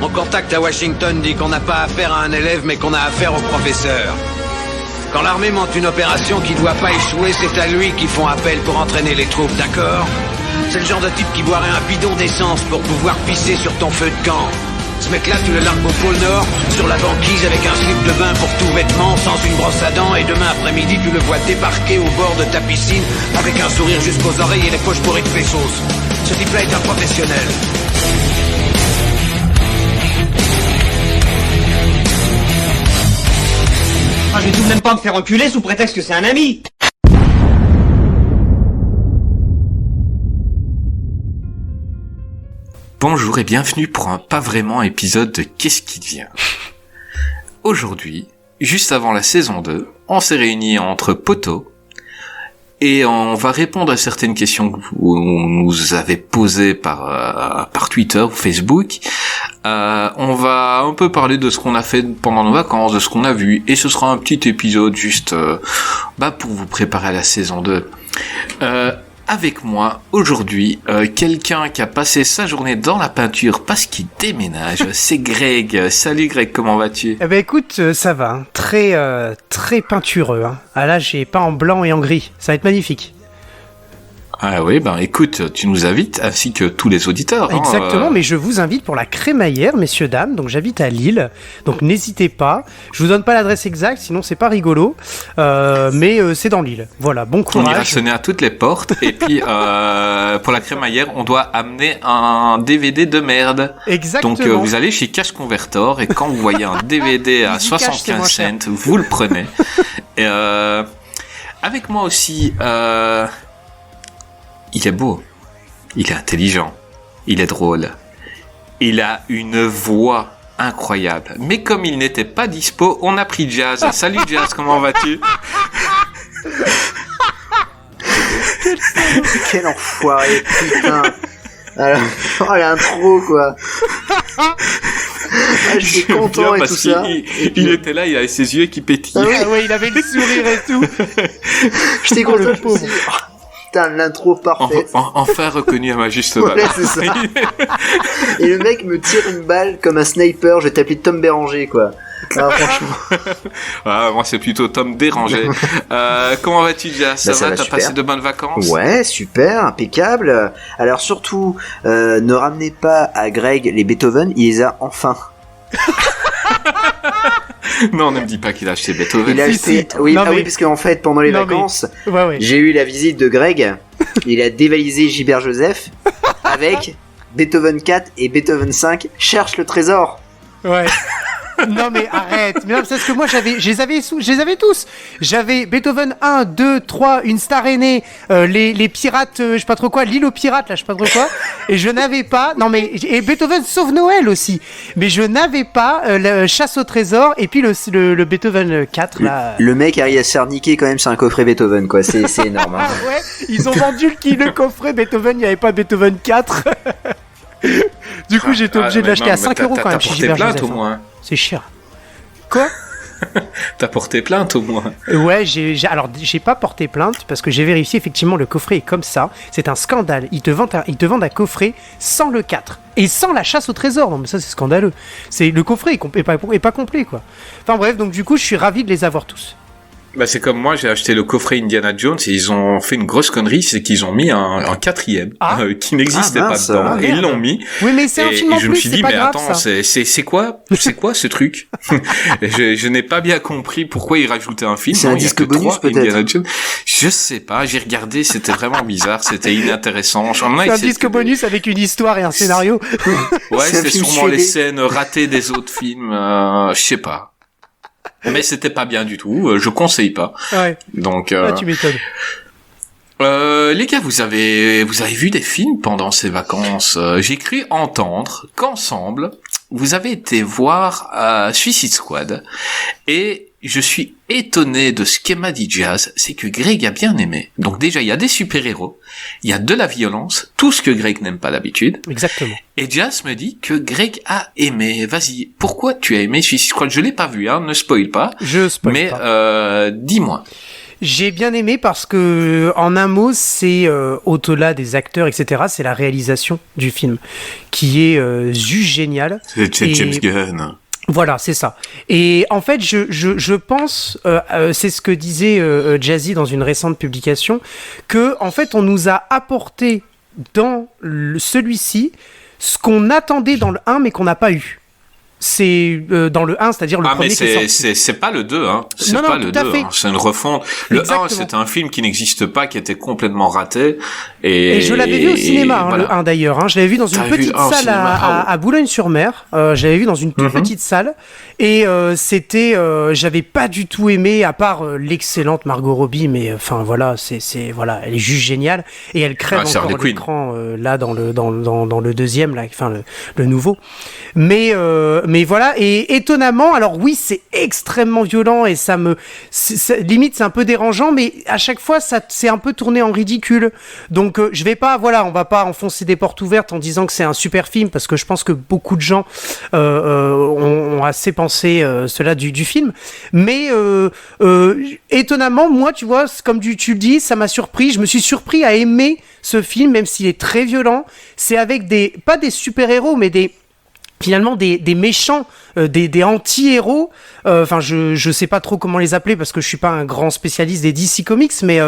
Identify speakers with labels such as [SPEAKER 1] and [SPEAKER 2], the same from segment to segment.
[SPEAKER 1] Mon contact à Washington dit qu'on n'a pas affaire à un élève, mais qu'on a affaire au professeur. Quand l'armée monte une opération qui doit pas échouer, c'est à lui qu'ils font appel pour entraîner les troupes, d'accord? C'est le genre de type qui boirait un bidon d'essence pour pouvoir pisser sur ton feu de camp. Ce mec-là, tu le largues au pôle Nord, sur la banquise avec un slip de bain pour tout vêtement, sans une brosse à dents, et demain après-midi, tu le vois débarquer au bord de ta piscine, avec un sourire jusqu'aux oreilles et les poches bourrées de pesos. Ce type-là est un professionnel.
[SPEAKER 2] Ah, je vais tout de même pas me faire enculer sous prétexte que c'est un ami.
[SPEAKER 3] Bonjour et bienvenue pour un pas vraiment épisode de Qu'est-ce qui devient. Aujourd'hui, juste avant la saison 2, on s'est réunis entre potos et on va répondre à certaines questions que vous nous avez posées par Twitter ou Facebook. On va un peu parler de ce qu'on a fait pendant nos vacances, de ce qu'on a vu, et ce sera un petit épisode juste pour vous préparer à la saison 2. Avec moi aujourd'hui, quelqu'un qui a passé sa journée dans la peinture parce qu'il déménage, c'est Greg. Salut Greg, comment vas-tu ?
[SPEAKER 4] Eh ben écoute, ça va, hein. Très peintureux. Hein. Ah là, j'ai peint en blanc et en gris, ça va être magnifique.
[SPEAKER 3] Ah oui, écoute, tu nous invites, ainsi que tous les auditeurs.
[SPEAKER 4] Exactement, mais je vous invite pour la crémaillère, messieurs, dames, donc j'habite à Lille, donc n'hésitez pas, je vous donne pas l'adresse exacte, sinon c'est pas rigolo, mais c'est dans Lille, voilà, bon courage.
[SPEAKER 3] On ira sonner à toutes les portes, et puis pour la crémaillère, on doit amener un DVD de merde.
[SPEAKER 4] Exactement.
[SPEAKER 3] Donc vous allez chez Cash Convertor, et quand vous voyez un DVD à 75 cents, vous le prenez. Et avec moi aussi... Il est beau, il est intelligent, il est drôle, il a une voix incroyable. Mais comme il n'était pas dispo, on a pris Jazz. Salut Jazz, comment vas-tu ?
[SPEAKER 5] Quel enfoiré, putain. Alors, oh, l'intro, quoi. Ah, j'étais content et tout ça.
[SPEAKER 3] Il était là, il avait ses yeux qui pétillaient.
[SPEAKER 4] Ah oui, il avait le sourire et tout.
[SPEAKER 5] J'étais content, le pauvre. Putain, l'intro parfaite.
[SPEAKER 3] Enfin reconnu à ma juste valeur.
[SPEAKER 5] Ouais, c'est ça. Et le mec me tire une balle comme un sniper, je vais t'appeler Tom Béranger, quoi. Ah, franchement.
[SPEAKER 3] Ah, moi c'est plutôt Tom Dérangé. Comment vas-tu déjà ? Ça va, t'as
[SPEAKER 5] super.
[SPEAKER 3] Passé de bonnes vacances ?
[SPEAKER 5] Ouais, super, impeccable. Alors surtout, ne ramenez pas à Greg les Beethoven, il les a enfin.
[SPEAKER 3] Non, ne me dis pas qu'il a acheté Beethoven.
[SPEAKER 5] Il a acheté... Oui, non, oui, parce qu'en fait, pendant les vacances, j'ai eu la visite de Greg. Il a dévalisé Gilbert Joseph avec Beethoven 4 et Beethoven 5. Cherche le trésor.
[SPEAKER 4] Ouais. Non mais arrête, mais non, c'est parce que moi je les avais tous. J'avais Beethoven 1, 2, 3, une star aînée, les pirates, je sais pas trop quoi, l'île aux pirates là, je sais pas trop quoi. Et je n'avais pas, non mais, et Beethoven sauve Noël aussi. Mais je n'avais pas le chasse au trésor et puis le Beethoven 4 là.
[SPEAKER 5] Le mec arrive à se faire niquer quand même sur un coffret Beethoven quoi, c'est énorme. Hein.
[SPEAKER 4] Ah ouais, ils ont vendu le coffret Beethoven, il n'y avait pas Beethoven 4. Du coup, j'étais obligé de l'acheter à 5 € quand même chez Gilbert Joseph.
[SPEAKER 3] Au moins.
[SPEAKER 4] C'est cher. Quoi ?
[SPEAKER 3] T'as porté plainte au moins.
[SPEAKER 4] Ouais, j'ai pas porté plainte parce que j'ai vérifié effectivement le coffret est comme ça. C'est un scandale. Ils te vendent un coffret sans le 4 et sans la chasse au trésor. Non mais ça c'est scandaleux. C'est le coffret est pas complet quoi. Enfin bref, donc du coup je suis ravi de les avoir tous.
[SPEAKER 3] C'est comme moi, j'ai acheté le coffret Indiana Jones et ils ont fait une grosse connerie, c'est qu'ils ont mis un quatrième qui n'existait pas dedans et ils l'ont mis.
[SPEAKER 4] Oui, mais c'est un film en plus,
[SPEAKER 3] je me suis dit, mais
[SPEAKER 4] grave,
[SPEAKER 3] attends, c'est quoi ce truc? Je n'ai pas bien compris pourquoi ils rajoutaient un film.
[SPEAKER 5] C'est un disque bonus peut-être.
[SPEAKER 3] Indiana Jones. Je sais pas, j'ai regardé, c'était vraiment bizarre, c'était inintéressant.
[SPEAKER 4] C'est un disque bonus avec une histoire et un scénario.
[SPEAKER 3] Ouais, c'est sûrement les scènes ratées des autres films, je sais pas. Mais c'était pas bien du tout, je conseille pas.
[SPEAKER 4] Ouais.
[SPEAKER 3] Donc
[SPEAKER 4] tu m'étonnes.
[SPEAKER 3] Les gars, vous avez vu des films pendant ces vacances. J'ai cru entendre qu'ensemble, vous avez été voir Suicide Squad et je suis étonné de ce qu'Emma dit Jazz, c'est que Greg a bien aimé. Donc déjà, il y a des super-héros, il y a de la violence, tout ce que Greg n'aime pas d'habitude.
[SPEAKER 4] Exactement.
[SPEAKER 3] Et Jazz me dit que Greg a aimé. Vas-y, pourquoi tu as aimé Suicide Squad ? Je l'ai pas vu, ne spoil pas.
[SPEAKER 4] Je spoil pas.
[SPEAKER 3] Mais dis-moi.
[SPEAKER 4] J'ai bien aimé parce que, en un mot, c'est au-delà des acteurs, etc. C'est la réalisation du film qui est juste géniale.
[SPEAKER 3] C'est James Gunn.
[SPEAKER 4] Voilà, c'est ça. Et en fait, je pense, c'est ce que disait Jazzy dans une récente publication, que en fait, on nous a apporté dans celui-ci ce qu'on attendait dans le 1 mais qu'on n'a pas eu. C'est dans le 1, c'est-à-dire le premier qui est sorti.
[SPEAKER 3] C'est pas le 2, hein. C'est
[SPEAKER 4] non,
[SPEAKER 3] pas
[SPEAKER 4] tout
[SPEAKER 3] le
[SPEAKER 4] à
[SPEAKER 3] 2,
[SPEAKER 4] fait.
[SPEAKER 3] hein. C'est une refonte. Le
[SPEAKER 4] Exactement.
[SPEAKER 3] 1, c'était un film qui n'existe pas, qui était complètement raté. Et
[SPEAKER 4] je l'avais vu au cinéma,
[SPEAKER 3] voilà.
[SPEAKER 4] le 1 d'ailleurs. Je l'avais vu dans une petite salle à Boulogne-sur-Mer. J'avais vu dans une toute petite salle. Et c'était, j'avais pas du tout aimé, à part l'excellente Margot Robbie, mais enfin voilà, voilà, elle est juste géniale et elle crève encore l'écran là dans le deuxième là, enfin le nouveau. Mais voilà, et étonnamment, alors oui, c'est extrêmement violent et limite c'est un peu dérangeant, mais à chaque fois ça c'est un peu tourné en ridicule. Donc je vais pas, voilà, on va pas enfoncer des portes ouvertes en disant que c'est un super film, parce que je pense que beaucoup de gens ont assez pensé cela du film, mais étonnamment, moi, tu vois, comme tu le dis, ça m'a surpris. Je me suis surpris à aimer ce film, même s'il est très violent. C'est avec pas des super-héros, mais finalement des méchants, des anti-héros. Enfin, je sais pas trop comment les appeler parce que je suis pas un grand spécialiste des DC Comics, mais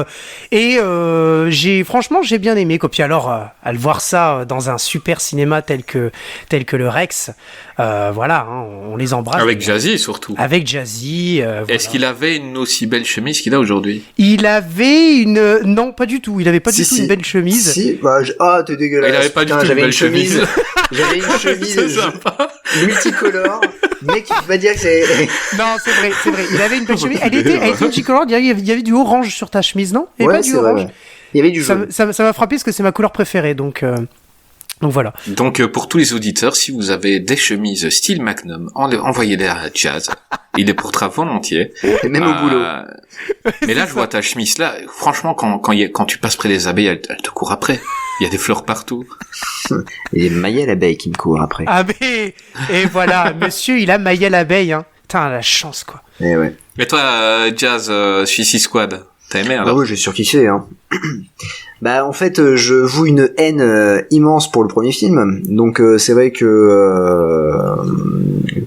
[SPEAKER 4] franchement j'ai bien aimé. Puis alors à le voir ça dans un super cinéma tel que le Rex, voilà, hein, on les embrasse.
[SPEAKER 3] Avec Jazzy surtout.
[SPEAKER 4] Avec Jazzy.
[SPEAKER 3] Est-ce qu'il avait une aussi belle chemise qu'il a aujourd'hui?
[SPEAKER 4] Il avait non, pas du tout. Il avait pas du tout une belle chemise.
[SPEAKER 5] Si, t'es dégueulasse.
[SPEAKER 3] Il avait pas du tout une belle chemise.
[SPEAKER 5] J'avais une chemise multicolore. Mec, il va dire que c'est...
[SPEAKER 4] Non, c'est vrai. Il avait une belle chemise. Elle était multicolore. Il y avait du orange sur ta chemise, non? Et
[SPEAKER 5] ouais,
[SPEAKER 4] pas du orange.
[SPEAKER 5] Vrai. Il y avait du jaune.
[SPEAKER 4] Ça m'a frappé parce que c'est ma couleur préférée, donc voilà.
[SPEAKER 3] Donc pour tous les auditeurs, si vous avez des chemises style Magnum, envoyez-les à Jazz. Il les portera volontiers.
[SPEAKER 5] Et même au boulot.
[SPEAKER 3] Mais là, je vois ta chemise là. Franchement, quand tu passes près des abeilles, elle te court après. Il y a des fleurs partout.
[SPEAKER 5] Et Maïa l'abeille qui me court après.
[SPEAKER 4] Ah mais et voilà, monsieur, il a Maïa l'abeille, hein. Putain, la chance quoi.
[SPEAKER 5] Et ouais.
[SPEAKER 3] Mais toi, Jazz, Suicide Squad, t'as aimé alors?
[SPEAKER 5] Ah ouais, j'ai surkiffé, hein. Bah en fait, je voue une haine immense pour le premier film. Donc c'est vrai que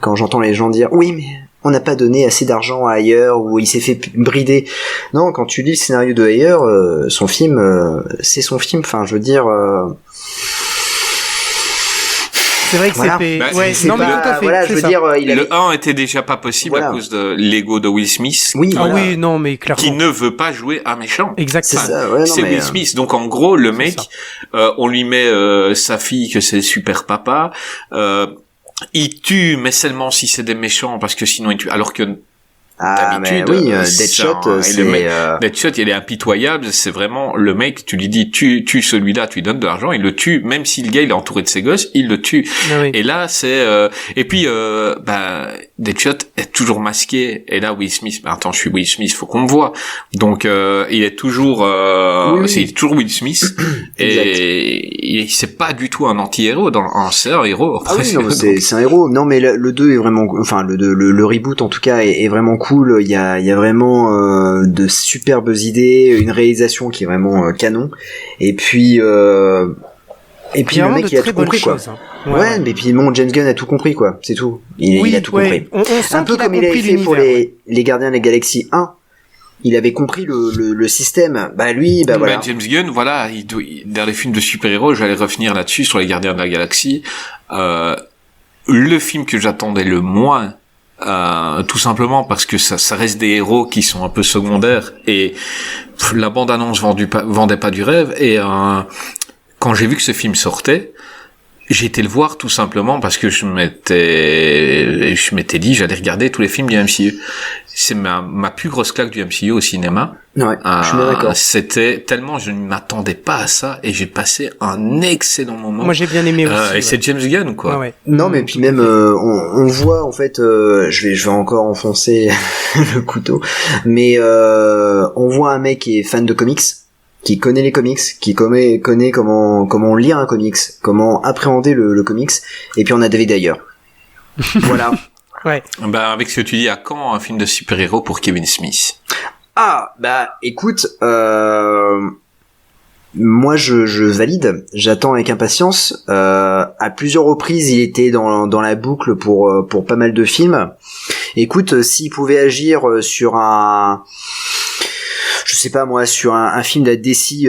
[SPEAKER 5] quand j'entends les gens dire oui mais on n'a pas donné assez d'argent à Ayer ou il s'est fait brider. Non, quand tu lis le scénario de Ayer, son film, c'est son film. Enfin, je veux dire.
[SPEAKER 4] C'est vrai que
[SPEAKER 5] voilà.
[SPEAKER 4] c'est non mais tout à fait.
[SPEAKER 5] Voilà, je veux dire,
[SPEAKER 3] le 1 était déjà pas possible à cause de l'ego de Will Smith.
[SPEAKER 5] Oui,
[SPEAKER 4] voilà. Oui, non mais clairement.
[SPEAKER 3] Qui ne veut pas jouer un méchant.
[SPEAKER 4] Exactement.
[SPEAKER 3] C'est Will Smith. Donc en gros, le mec, on lui met sa fille que c'est le super papa. Il tue, mais seulement si c'est des méchants, parce que sinon il tue. Alors que d'habitude,
[SPEAKER 5] oui, Deadshot,
[SPEAKER 3] Deadshot, il est impitoyable. C'est vraiment le mec. Tu lui dis, tue celui-là, tu lui donnes de l'argent, il le tue. Même si le gars il est entouré de ses gosses, il le tue.
[SPEAKER 4] Ah oui.
[SPEAKER 3] Et là, c'est et puis Deadshot est toujours masqué. Et là, Will Smith, attends, je suis Will Smith, faut qu'on me voit. Donc il est toujours, c'est toujours Will Smith. Et c'est pas du tout un anti-héros. C'est un héros.
[SPEAKER 5] Ah oui, non, c'est un héros. Non, mais le 2 est vraiment, enfin le reboot en tout cas est vraiment cool. Il y a vraiment de superbes idées, une réalisation qui est vraiment canon. Et puis le mec il a tout compris quoi. Hein. Ouais, mais puis James Gunn a tout compris quoi, c'est tout. Il a tout compris.
[SPEAKER 4] On sent
[SPEAKER 5] un peu comme il avait fait pour les Gardiens de la Galaxie 1. Il avait compris le système. Voilà.
[SPEAKER 3] James Gunn, voilà, dans les films de super-héros, j'allais revenir là-dessus sur les Gardiens de la Galaxie. Le film que j'attendais le moins, tout simplement parce que ça reste des héros qui sont un peu secondaires et la bande-annonce vendait pas du rêve. Et quand j'ai vu que ce film sortait, j'ai été le voir tout simplement parce que je m'étais dit j'allais regarder tous les films du MCU. C'est ma plus grosse claque du MCU au cinéma.
[SPEAKER 5] Ouais, je suis bien d'accord.
[SPEAKER 3] C'était tellement je ne m'attendais pas à ça et j'ai passé un excellent moment.
[SPEAKER 4] Moi j'ai bien aimé aussi.
[SPEAKER 3] Et c'est James Gunn quoi.
[SPEAKER 4] Ouais.
[SPEAKER 5] Non mais puis même on voit en fait je vais encore enfoncer le couteau mais on voit un mec qui est fan de comics, qui connaît les comics, qui connaît comment lire un comics, comment appréhender le comics, et puis on a David Ayer. Voilà.
[SPEAKER 4] Ouais.
[SPEAKER 3] Avec ce que tu dis, à quand un film de super-héros pour Kevin Smith?
[SPEAKER 5] Ah, bah écoute, moi je valide, j'attends avec impatience. À plusieurs reprises, il était dans la boucle pour pas mal de films. Écoute, s'il pouvait agir sur je sais pas moi, sur un film de la DC,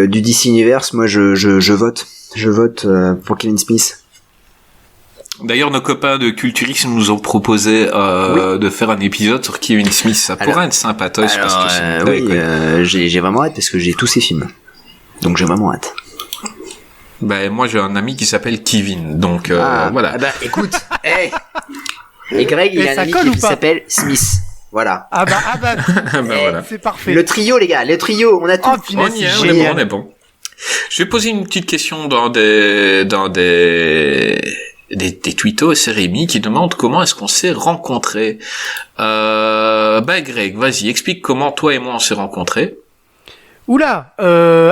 [SPEAKER 5] du DC Universe, moi je vote. Je vote pour Kevin Smith.
[SPEAKER 3] D'ailleurs, nos copains de Culturix nous ont proposé de faire un épisode sur Kevin Smith. Ça pourrait être sympatoche parce que
[SPEAKER 5] j'ai vraiment hâte parce que j'ai tous ces films. Donc j'ai vraiment hâte.
[SPEAKER 3] Ben moi j'ai un ami qui s'appelle Kevin, donc voilà.
[SPEAKER 5] Ah bah écoute, et Greg il a un ami qui s'appelle Smith. Voilà.
[SPEAKER 4] Ah bah
[SPEAKER 3] voilà.
[SPEAKER 4] C'est parfait.
[SPEAKER 5] Le trio les gars, le trio, on a tout.
[SPEAKER 3] On est bon. Je vais poser une petite question dans des tweetos, c'est Rémi qui demande comment est-ce qu'on s'est rencontrés. Greg, vas-y, explique comment toi et moi on s'est rencontrés.
[SPEAKER 4] Oula,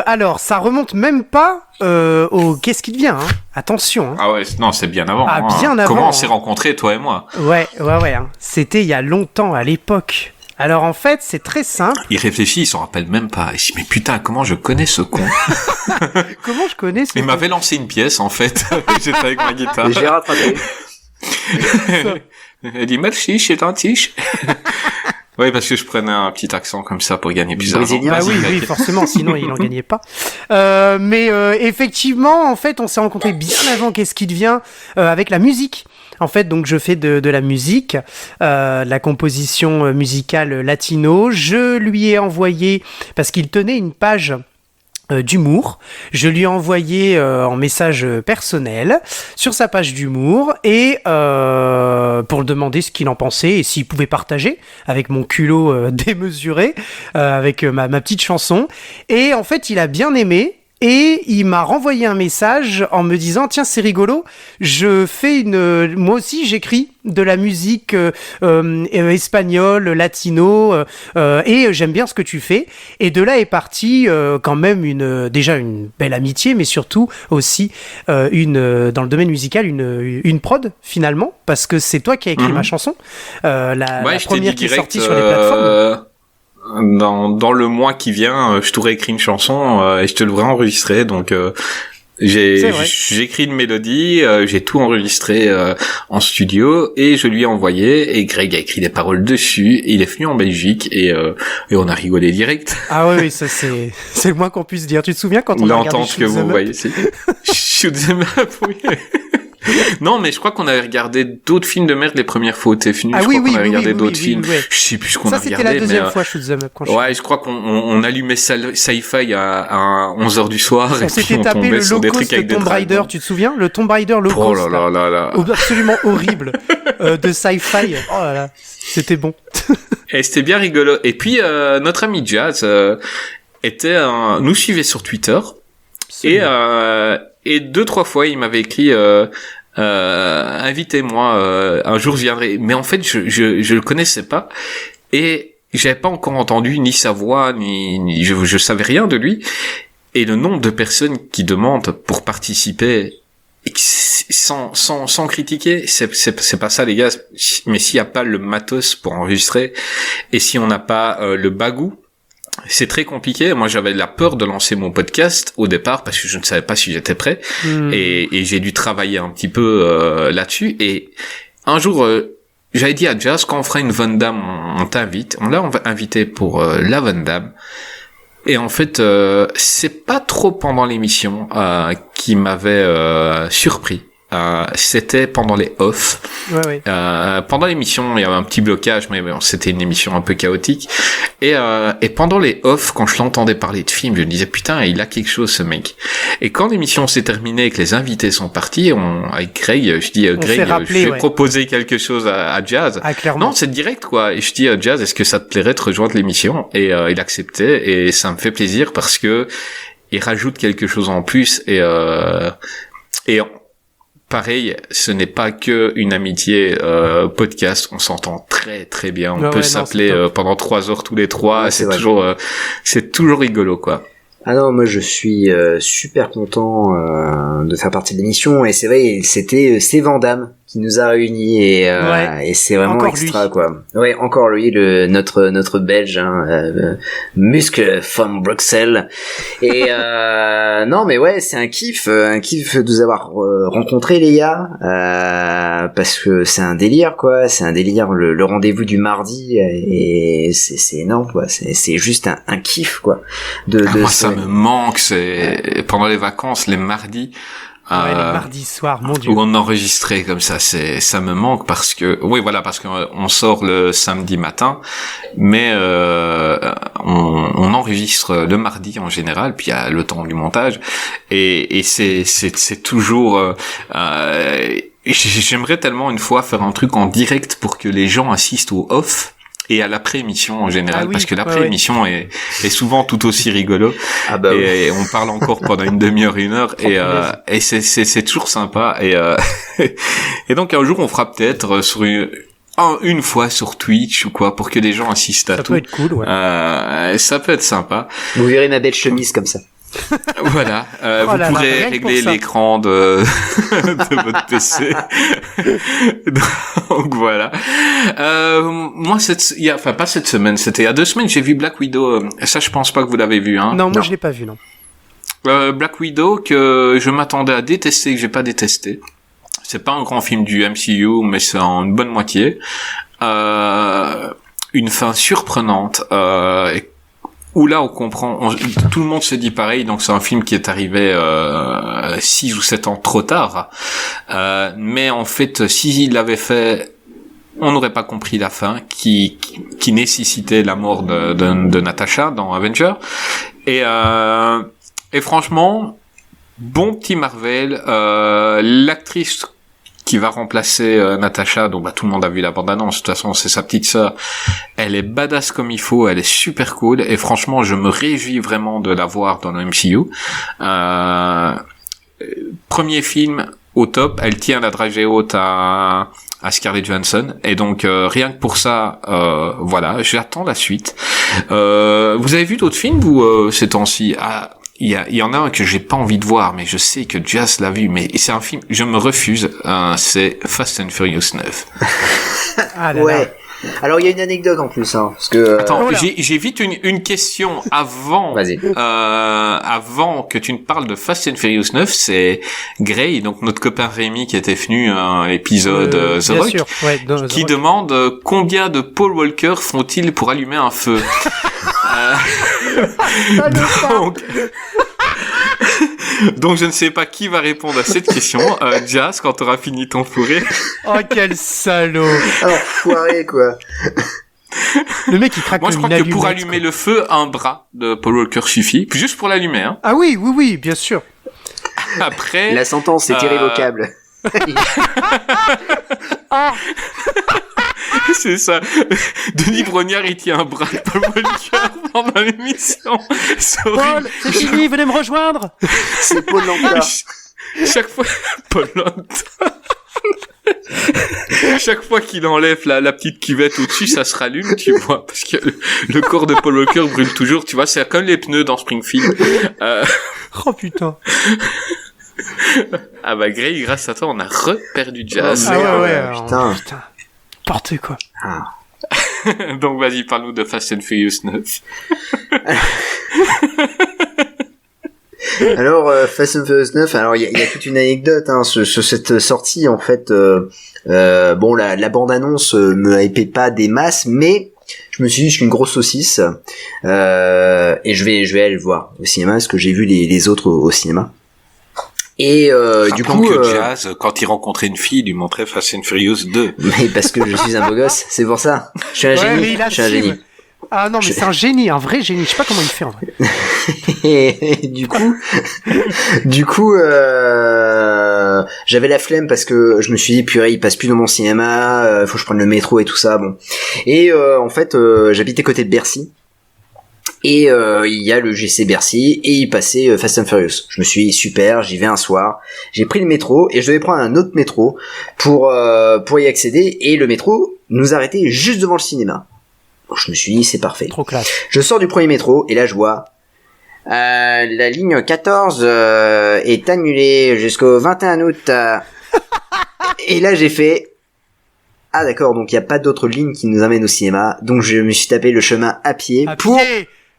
[SPEAKER 4] alors ça remonte même pas au qu'est-ce qui devient, hein. Attention. Hein.
[SPEAKER 3] Ah ouais, non, c'est bien avant.
[SPEAKER 4] Ah, bien avant.
[SPEAKER 3] Comment on s'est rencontrés, toi et moi?
[SPEAKER 4] Ouais. Hein. C'était il y a longtemps, à l'époque. Alors en fait, c'est très simple.
[SPEAKER 3] Il réfléchit, il s'en rappelle même pas. Il dit mais putain, comment je connais ce con?
[SPEAKER 4] Comment je connais ce con?
[SPEAKER 3] Il m'avait lancé une pièce en fait. J'étais avec ma guitare.
[SPEAKER 5] J'ai rattrapé.
[SPEAKER 3] Il dit merci, je suis gentil. Oui, parce que je prenais un petit accent comme ça pour gagner plus d'argent.
[SPEAKER 4] Ah oui, forcément, sinon il en gagnait pas. Mais effectivement, en fait, on s'est rencontrés bien avant qu'est-ce qui devient avec la musique. En fait, donc je fais de la musique, de la composition musicale latino. Je lui ai envoyé, parce qu'il tenait une page d'humour, je lui ai envoyé en message personnel sur sa page d'humour et pour le demander ce qu'il en pensait et s'il pouvait partager avec mon culot démesuré avec ma petite chanson. Et en fait, il a bien aimé. Et il m'a renvoyé un message en me disant tiens c'est rigolo, moi aussi j'écris de la musique espagnole, latino et j'aime bien ce que tu fais. Et de là est partie quand même déjà une belle amitié, mais surtout aussi dans le domaine musical une prod finalement, parce que c'est toi qui as écrit ma chanson, la première qui est sortie sur les plateformes.
[SPEAKER 3] Dans le mois qui vient, je t'aurais écrit une chanson et je te l'aurais enregistrée. Donc j'ai écrit une mélodie, j'ai tout enregistré en studio et je lui ai envoyé. Et Greg a écrit des paroles dessus. Il est venu en Belgique et on a rigolé direct.
[SPEAKER 4] Ah oui, ça c'est le moins qu'on puisse dire. Tu te souviens quand on a regardé
[SPEAKER 3] l'entente que vous voyez ici. Shoot 'em up, oui. Non, mais je crois qu'on avait regardé d'autres films de merde les premières fois où t'es venu. Je crois qu'on avait regardé d'autres films.
[SPEAKER 4] Oui.
[SPEAKER 3] Je sais plus ce qu'on a regardé.
[SPEAKER 4] Ça, c'était la deuxième fois, Shoot 'em up.
[SPEAKER 3] Ouais, je crois qu'on allumait Sci-Fi à 11h du soir.
[SPEAKER 4] On s'était tapé le low cost de Tomb Raider, tu te souviens? Le Tomb Raider low cost.
[SPEAKER 3] Oh là.
[SPEAKER 4] Absolument horrible. De Sci-Fi. Oh là là. C'était bon.
[SPEAKER 3] Et c'était bien rigolo. Et puis, notre ami Jazz, nous suivait sur Twitter. Et 2-3 fois, il m'avait écrit, invitez-moi, un jour je viendrai. Mais en fait, je le connaissais pas. Et j'avais pas encore entendu ni sa voix, ni je savais rien de lui. Et le nombre de personnes qui demandent pour participer, sans critiquer, c'est pas ça les gars. Mais s'il y a pas le matos pour enregistrer, et si on n'a pas le bagou, c'est très compliqué. Moi, j'avais la peur de lancer mon podcast au départ parce que je ne savais pas si j'étais prêt. Et j'ai dû travailler un petit peu là-dessus. Et un jour, j'avais dit à Jazz, quand on fera une Van Damme, on t'invite. On va inviter pour la Van Damme. Et en fait, c'est pas trop pendant l'émission qui m'avait surpris. C'était pendant les off.
[SPEAKER 4] Ouais.
[SPEAKER 3] Pendant l'émission, il y avait un petit blocage, mais bon, c'était une émission un peu chaotique. Et pendant les off, quand je l'entendais parler de films, je me disais putain, il a quelque chose ce mec. Et quand l'émission s'est terminée et que les invités sont partis, avec Greg, je dis Greg, je vais proposer quelque chose à Jazz.
[SPEAKER 4] Ah, clairement.
[SPEAKER 3] Non, c'est direct quoi. Et je dis Jazz, est-ce que ça te plairait de rejoindre l'émission? Et il acceptait et ça me fait plaisir parce que il rajoute quelque chose en plus et pareil, ce n'est pas que une amitié podcast, on s'entend très très bien, on peut s'appeler pendant 3 heures tous les 3, ouais, c'est toujours rigolo quoi.
[SPEAKER 5] Ah non, moi je suis super content de faire partie de l'émission et c'est vrai, c'est Van Damme qui nous a réunis et c'est vraiment
[SPEAKER 4] Encore
[SPEAKER 5] extra
[SPEAKER 4] lui.
[SPEAKER 5] quoi. Ouais, encore lui, notre Belge, Muscle from Bruxelles. Et non mais ouais, c'est un kiff de vous avoir rencontré les gars, parce que c'est un délire quoi, c'est un délire le rendez-vous du mardi et c'est énorme quoi, c'est juste un kiff quoi.
[SPEAKER 3] Moi, ça me manque, c'est pendant les vacances, les mardis.
[SPEAKER 4] Ouais, les mardis soirs, mon Dieu.
[SPEAKER 3] Où on enregistrait comme ça, ça me manque parce que parce qu'on sort le samedi matin, mais on enregistre le mardi en général, puis il y a le temps du montage et c'est toujours j'aimerais tellement une fois faire un truc en direct pour que les gens assistent au off et à l'après-émission en général, parce que l'après-émission est souvent tout aussi rigolo.
[SPEAKER 5] Ah bah
[SPEAKER 3] et on parle encore pendant une demi-heure, une heure, et c'est toujours sympa. Et donc un jour on fera peut-être sur une fois sur Twitch ou quoi, pour que les gens assistent à tout.
[SPEAKER 4] Ça peut être cool, ouais.
[SPEAKER 3] Ça peut être sympa.
[SPEAKER 5] Vous verrez ma belle chemise comme ça.
[SPEAKER 3] Voilà, vous
[SPEAKER 4] là,
[SPEAKER 3] pourrez
[SPEAKER 4] rien que pour
[SPEAKER 3] régler
[SPEAKER 4] ça.
[SPEAKER 3] l'écran de votre PC. Donc voilà. Moi, pas cette semaine, c'était il y a 2 semaines, j'ai vu Black Widow. Ça, je pense pas que vous l'avez vu, hein.
[SPEAKER 4] Non, moi je l'ai pas vu, non.
[SPEAKER 3] Black Widow que je m'attendais à détester, que j'ai pas détesté. C'est pas un grand film du MCU, mais c'est en une bonne moitié. Une fin surprenante. Où là on comprend, tout le monde se dit pareil, donc c'est un film qui est arrivé 6 ou 7 ans trop tard, mais en fait s'il l'avait fait, on n'aurait pas compris la fin qui nécessitait la mort de Natasha dans Avenger, et franchement bon petit Marvel. L'actrice qui va remplacer Natasha, donc tout le monde a vu la bande-annonce, de toute façon c'est sa petite sœur, elle est badass comme il faut, elle est super cool, et franchement je me réjouis vraiment de la voir dans le MCU. Premier film au top, elle tient la dragée haute à Scarlett Johansson, et donc rien que pour ça, voilà, j'attends la suite. Vous avez vu d'autres films, vous, ces temps-ci? Il y en a un que j'ai pas envie de voir, mais je sais que Jazz l'a vu, mais c'est un film, je me refuse, c'est Fast and Furious 9.
[SPEAKER 4] Ah là là.
[SPEAKER 5] Ouais. Alors il y a une anecdote en plus, hein, parce que.
[SPEAKER 3] Attends,
[SPEAKER 4] Oh là.
[SPEAKER 3] j'ai vite une question avant.
[SPEAKER 5] Vas-y.
[SPEAKER 3] Avant que tu ne parles de Fast and Furious 9, c'est Gray, donc notre copain Rémi qui était venu à un épisode The
[SPEAKER 4] bien
[SPEAKER 3] Rock,
[SPEAKER 4] sûr, ouais, dans The
[SPEAKER 3] qui
[SPEAKER 4] Rock.
[SPEAKER 3] demande combien de Paul Walker font-ils pour allumer un feu. Donc je ne sais pas qui va répondre à cette question. Jazz, quand t'auras fini ton fourré.
[SPEAKER 4] Oh, quel salaud.
[SPEAKER 5] Alors, foiré, quoi.
[SPEAKER 4] Le mec, il craque
[SPEAKER 3] Moi, je
[SPEAKER 4] comme
[SPEAKER 3] crois
[SPEAKER 4] une
[SPEAKER 3] que pour
[SPEAKER 4] allumette,
[SPEAKER 3] allumer
[SPEAKER 4] quoi.
[SPEAKER 3] le feu, un bras de Paul Walker suffit. Puis juste pour l'allumer, hein.
[SPEAKER 4] Ah oui, oui, oui, bien sûr.
[SPEAKER 3] Après.
[SPEAKER 5] La sentence est irrévocable.
[SPEAKER 3] C'est ça. Denis Brognard, il tient un bras de Paul Walker pendant l'émission. C'est
[SPEAKER 4] Paul,
[SPEAKER 3] horrible.
[SPEAKER 4] c'est fini, venez me rejoindre.
[SPEAKER 5] C'est Paul Lambda.
[SPEAKER 3] Chaque fois, Paul Walker. Chaque fois qu'il enlève la petite cuvette au-dessus, ça se rallume, tu vois, parce que le corps de Paul Walker brûle toujours, tu vois, c'est comme les pneus dans Springfield.
[SPEAKER 4] Oh putain.
[SPEAKER 3] Ah bah Gray, grâce à toi, on a reperdu Jazz.
[SPEAKER 4] Ah ouais,
[SPEAKER 5] merde,
[SPEAKER 4] ouais. alors,
[SPEAKER 5] putain.
[SPEAKER 4] putain. N'importe quoi.
[SPEAKER 3] Donc vas-y, parle-nous de Fast and Furious 9.
[SPEAKER 5] Alors, Fast and Furious 9, alors il y a toute une anecdote hein, sur cette sortie, en fait. Bon, la bande-annonce me hypait pas des masses, mais je me suis dit, je suis une grosse saucisse, et je vais aller le voir au cinéma, parce que j'ai vu les autres au cinéma. Et du coup,
[SPEAKER 3] que Jazz, quand il rencontrait une fille, il lui montrait Fast and Furious 2.
[SPEAKER 5] mais parce que je suis un beau gosse, c'est pour ça. Je suis un
[SPEAKER 4] Ouais,
[SPEAKER 5] génie.
[SPEAKER 4] mais il
[SPEAKER 5] Je suis un
[SPEAKER 4] assume.
[SPEAKER 5] génie.
[SPEAKER 4] Ah non, mais c'est un génie, un vrai génie. Je sais pas comment il fait en vrai.
[SPEAKER 5] Et du coup, j'avais la flemme parce que je me suis dit, purée, il passe plus dans mon cinéma, faut que je prenne le métro et tout ça, bon. Et en fait, j'habitais côté de Bercy. Et il y a le GC Bercy et il passait Fast and Furious. Je me suis dit, super, j'y vais un soir. J'ai pris le métro et je devais prendre un autre métro pour y accéder. Et le métro nous arrêtait juste devant le cinéma. Donc, je me suis dit, c'est parfait.
[SPEAKER 4] Trop classe.
[SPEAKER 5] Je sors du premier métro et là je vois la ligne 14 est annulée jusqu'au 21 août. Et là, j'ai fait, ah d'accord, donc il y a pas d'autre ligne qui nous amène au cinéma, donc je me suis tapé le chemin à pied pour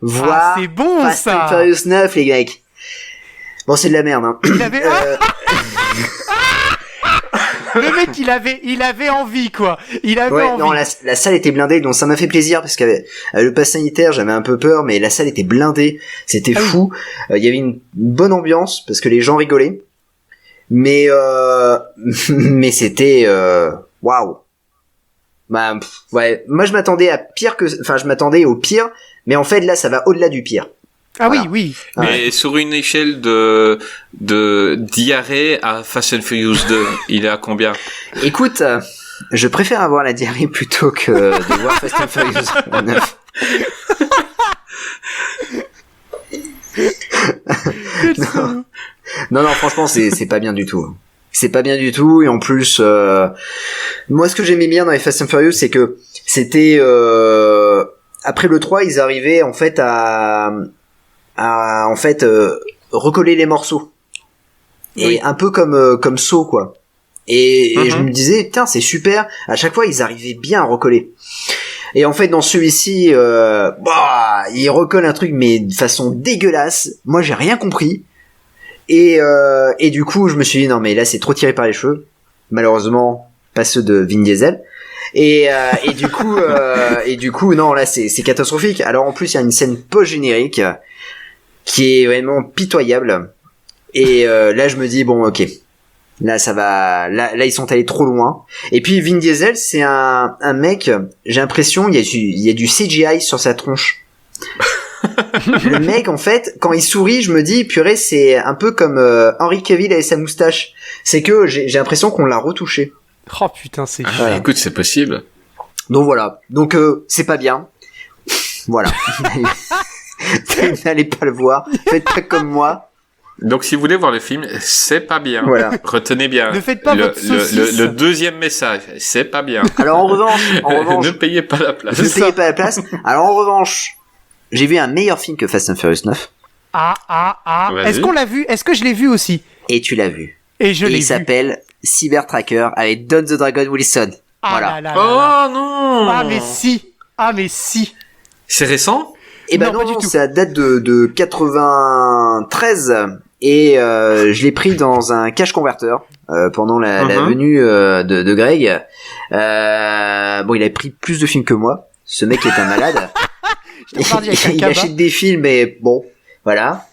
[SPEAKER 5] voir
[SPEAKER 4] c'est bon,
[SPEAKER 5] Fast
[SPEAKER 4] ça.
[SPEAKER 5] and Furious 9, les mecs. Bon, c'est de la merde, hein.
[SPEAKER 4] Il avait... Le mec, il avait envie, quoi. Il avait
[SPEAKER 5] Ouais,
[SPEAKER 4] envie.
[SPEAKER 5] non, la salle était blindée, donc ça m'a fait plaisir parce qu'avec le pass sanitaire, j'avais un peu peur, mais la salle était blindée, c'était fou. Il y avait une bonne ambiance parce que les gens rigolaient, mais mais c'était waouh. Bah ouais, moi je m'attendais à pire je m'attendais au pire, mais en fait là ça va au-delà du pire.
[SPEAKER 4] Ah
[SPEAKER 5] voilà.
[SPEAKER 4] oui.
[SPEAKER 3] Mais sur une échelle de diarrhée à Fast and Furious 2, il est à combien?
[SPEAKER 5] Écoute, je préfère avoir la diarrhée plutôt que de voir Fast and Furious 9. Non, franchement, c'est pas bien du tout. C'est pas bien du tout, et en plus, moi, ce que j'aimais bien dans les Fast and Furious, c'est que c'était, après le 3, ils arrivaient, en fait, à recoller les morceaux. Et un peu comme Saw, quoi. Et je me disais, putain, c'est super. À chaque fois, ils arrivaient bien à recoller. Et en fait, dans celui-ci, ils recollent un truc, mais de façon dégueulasse. Moi, j'ai rien compris. Et du coup, je me suis dit, non, mais là, c'est trop tiré par les cheveux. Malheureusement, pas ceux de Vin Diesel. Et du coup, non, là, c'est catastrophique. Alors, en plus, il y a une scène post-générique qui est vraiment pitoyable. Et là, je me dis, bon, ok. Là, ça va. Là, ils sont allés trop loin. Et puis, Vin Diesel, c'est un mec. J'ai l'impression, il y a du CGI sur sa tronche. Le mec, en fait, quand il sourit, je me dis, purée, c'est un peu comme Henry Cavill avec sa moustache. C'est que j'ai l'impression qu'on l'a retouché.
[SPEAKER 4] Oh putain, c'est...
[SPEAKER 3] Ah, écoute, c'est possible.
[SPEAKER 5] Donc voilà. Donc c'est pas bien. Voilà. N'allez pas le voir. Faites pas comme moi.
[SPEAKER 3] Donc, si vous voulez voir le film, c'est pas bien.
[SPEAKER 5] Voilà.
[SPEAKER 3] Retenez bien.
[SPEAKER 4] Ne faites pas votre saucisse.
[SPEAKER 3] Le deuxième message, c'est pas bien.
[SPEAKER 5] Alors en revanche,
[SPEAKER 3] ne payez pas la place.
[SPEAKER 5] ne payez pas la place. Alors en revanche, j'ai vu un meilleur film que Fast and Furious 9.
[SPEAKER 3] Vas-y.
[SPEAKER 4] Est-ce qu'on l'a vu? Est-ce que je l'ai vu aussi?
[SPEAKER 5] Et tu l'as vu.
[SPEAKER 4] Et je l'ai
[SPEAKER 5] il
[SPEAKER 4] vu.
[SPEAKER 5] s'appelle Cyber Tracker avec Don the Dragon Wilson. Voilà.
[SPEAKER 3] Oh non!
[SPEAKER 4] Ah mais si.
[SPEAKER 3] C'est récent?
[SPEAKER 5] Et ben
[SPEAKER 4] Non, pas du
[SPEAKER 5] non,
[SPEAKER 4] tout.
[SPEAKER 5] ça date de 93 et je l'ai pris dans un cash converter pendant la venue de Greg. Bon, il avait pris plus de films que moi. Ce mec est un malade. Il achète des films, mais bon, voilà.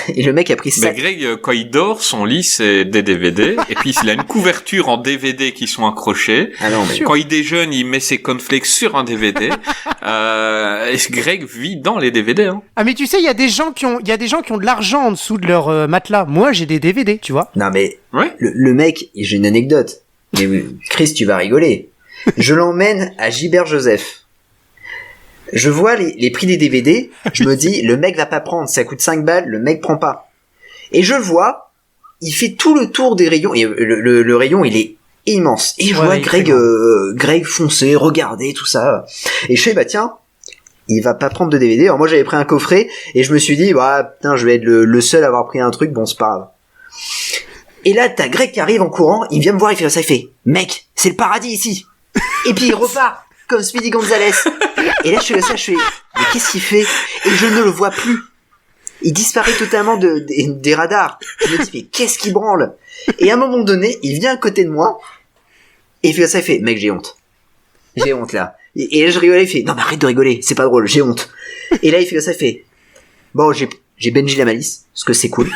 [SPEAKER 5] Et le mec a pris ça.
[SPEAKER 3] Mais Greg, quand il dort, son lit c'est des DVD, et puis il a une couverture en DVD qui sont accrochés.
[SPEAKER 5] Ah non, mais
[SPEAKER 3] Quand il déjeune, il met ses cornflakes sur un DVD. Et Greg vit dans les DVD. Hein.
[SPEAKER 4] Ah mais tu sais, il y a des gens qui ont de l'argent en dessous de leur matelas. Moi, j'ai des DVD, tu vois.
[SPEAKER 5] non mais
[SPEAKER 3] Ouais.
[SPEAKER 5] le mec, j'ai une anecdote. Mais Chris, tu vas rigoler. Je l'emmène à Gilbert Joseph. Je vois les prix des DVD, je me dis, le mec va pas prendre, ça coûte 5 balles, le mec prend pas. Et je le vois, il fait tout le tour des rayons, et le rayon, il est immense. Et je vois Greg foncer, regarder, tout ça. Et je fais, bah tiens, il va pas prendre de DVD. Alors moi, j'avais pris un coffret, et je me suis dit, bah putain, je vais être le seul à avoir pris un truc, bon, c'est pas grave. Et là, t'as Greg qui arrive en courant, il vient me voir, il fait ça, il fait, mec, c'est le paradis ici. Et puis il repart, comme Speedy Gonzalez. Et là, je fais ça, mais qu'est-ce qu'il fait? Et je ne le vois plus. Il disparaît totalement des radars. Je me dis, mais qu'est-ce qu'il branle? Et à un moment donné, il vient à côté de moi, et il fait ça, il fait, mec, j'ai honte. J'ai honte, là. Et là, je rigolais, il fait, non, mais arrête de rigoler, c'est pas drôle, j'ai honte. Et là, il fait ça, il fait, bon, j'ai Benji la malice, parce que c'est cool.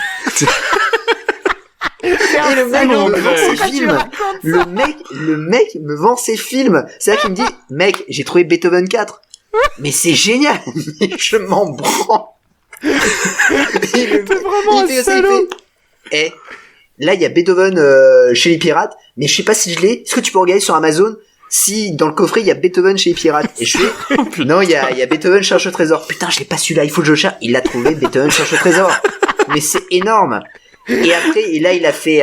[SPEAKER 5] Et le mec me vend ses films. Le mec me vend ses films. C'est là qu'il me dit, mec, j'ai trouvé Beethoven 4. Mais c'est génial. Je m'en branle.
[SPEAKER 4] T'es vraiment un salaud.
[SPEAKER 5] Eh, là, il y a Beethoven chez les pirates, mais je sais pas si je l'ai. Est-ce que tu peux regarder sur Amazon si dans le coffret il y a Beethoven chez les pirates? Et je fais, non, il y a Beethoven cherche le trésor. Putain, je l'ai pas celui-là, il faut que je le cherche. Il l'a trouvé, Beethoven cherche le trésor. Mais c'est énorme. Et après, et là, il a fait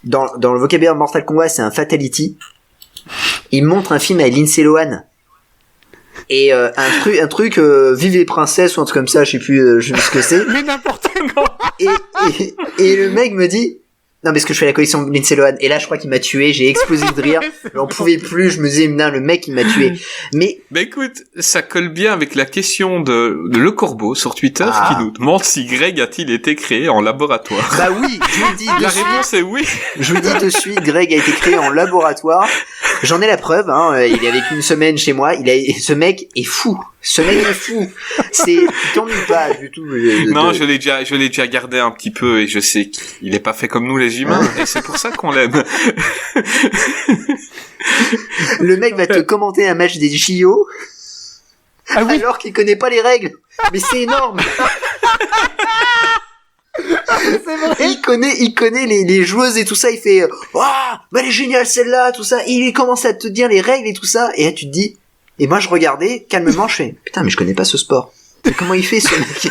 [SPEAKER 5] dans le vocabulaire Mortal Kombat, c'est un Fatality. Il montre un film avec Lindsay Lohan. Et un truc Vive les princesses ou un truc comme ça, je sais plus ce que c'est.
[SPEAKER 4] Mais n'importe quoi.
[SPEAKER 5] Et le mec me dit, Non, parce que je fais la collection Lindsay Lohan, et là, je crois qu'il m'a tué, j'ai explosé de rire, j'en pouvais plus, je me disais, non, le mec, il m'a tué. Mais...
[SPEAKER 3] Bah écoute, ça colle bien avec la question de Le Corbeau sur Twitter qui nous demande si Greg a-t-il été créé en laboratoire.
[SPEAKER 5] Bah oui, je vous le dis de
[SPEAKER 3] La
[SPEAKER 5] suite.
[SPEAKER 3] réponse est oui.
[SPEAKER 5] Je vous le dis de suite, Greg a été créé en laboratoire. J'en ai la preuve, hein, il est avec une semaine chez moi, ce mec est fou. Ce mec est fou. Tu t'ennuies pas du tout.
[SPEAKER 3] Non, je l'ai déjà gardé un petit peu et je sais qu'il est pas fait comme nous les humains et c'est pour ça qu'on l'aime.
[SPEAKER 5] Le mec va te commenter un match des JO.
[SPEAKER 4] Ah oui.
[SPEAKER 5] Alors qu'il connaît pas les règles. Mais c'est énorme. Il connaît les joueuses et tout ça, il fait bah elle est géniale celle-là, tout ça. Il commence à te dire les règles et tout ça, et là tu te dis, et moi je regardais calmement, je fais putain, mais je connais pas ce sport. Mais comment il fait ce mec?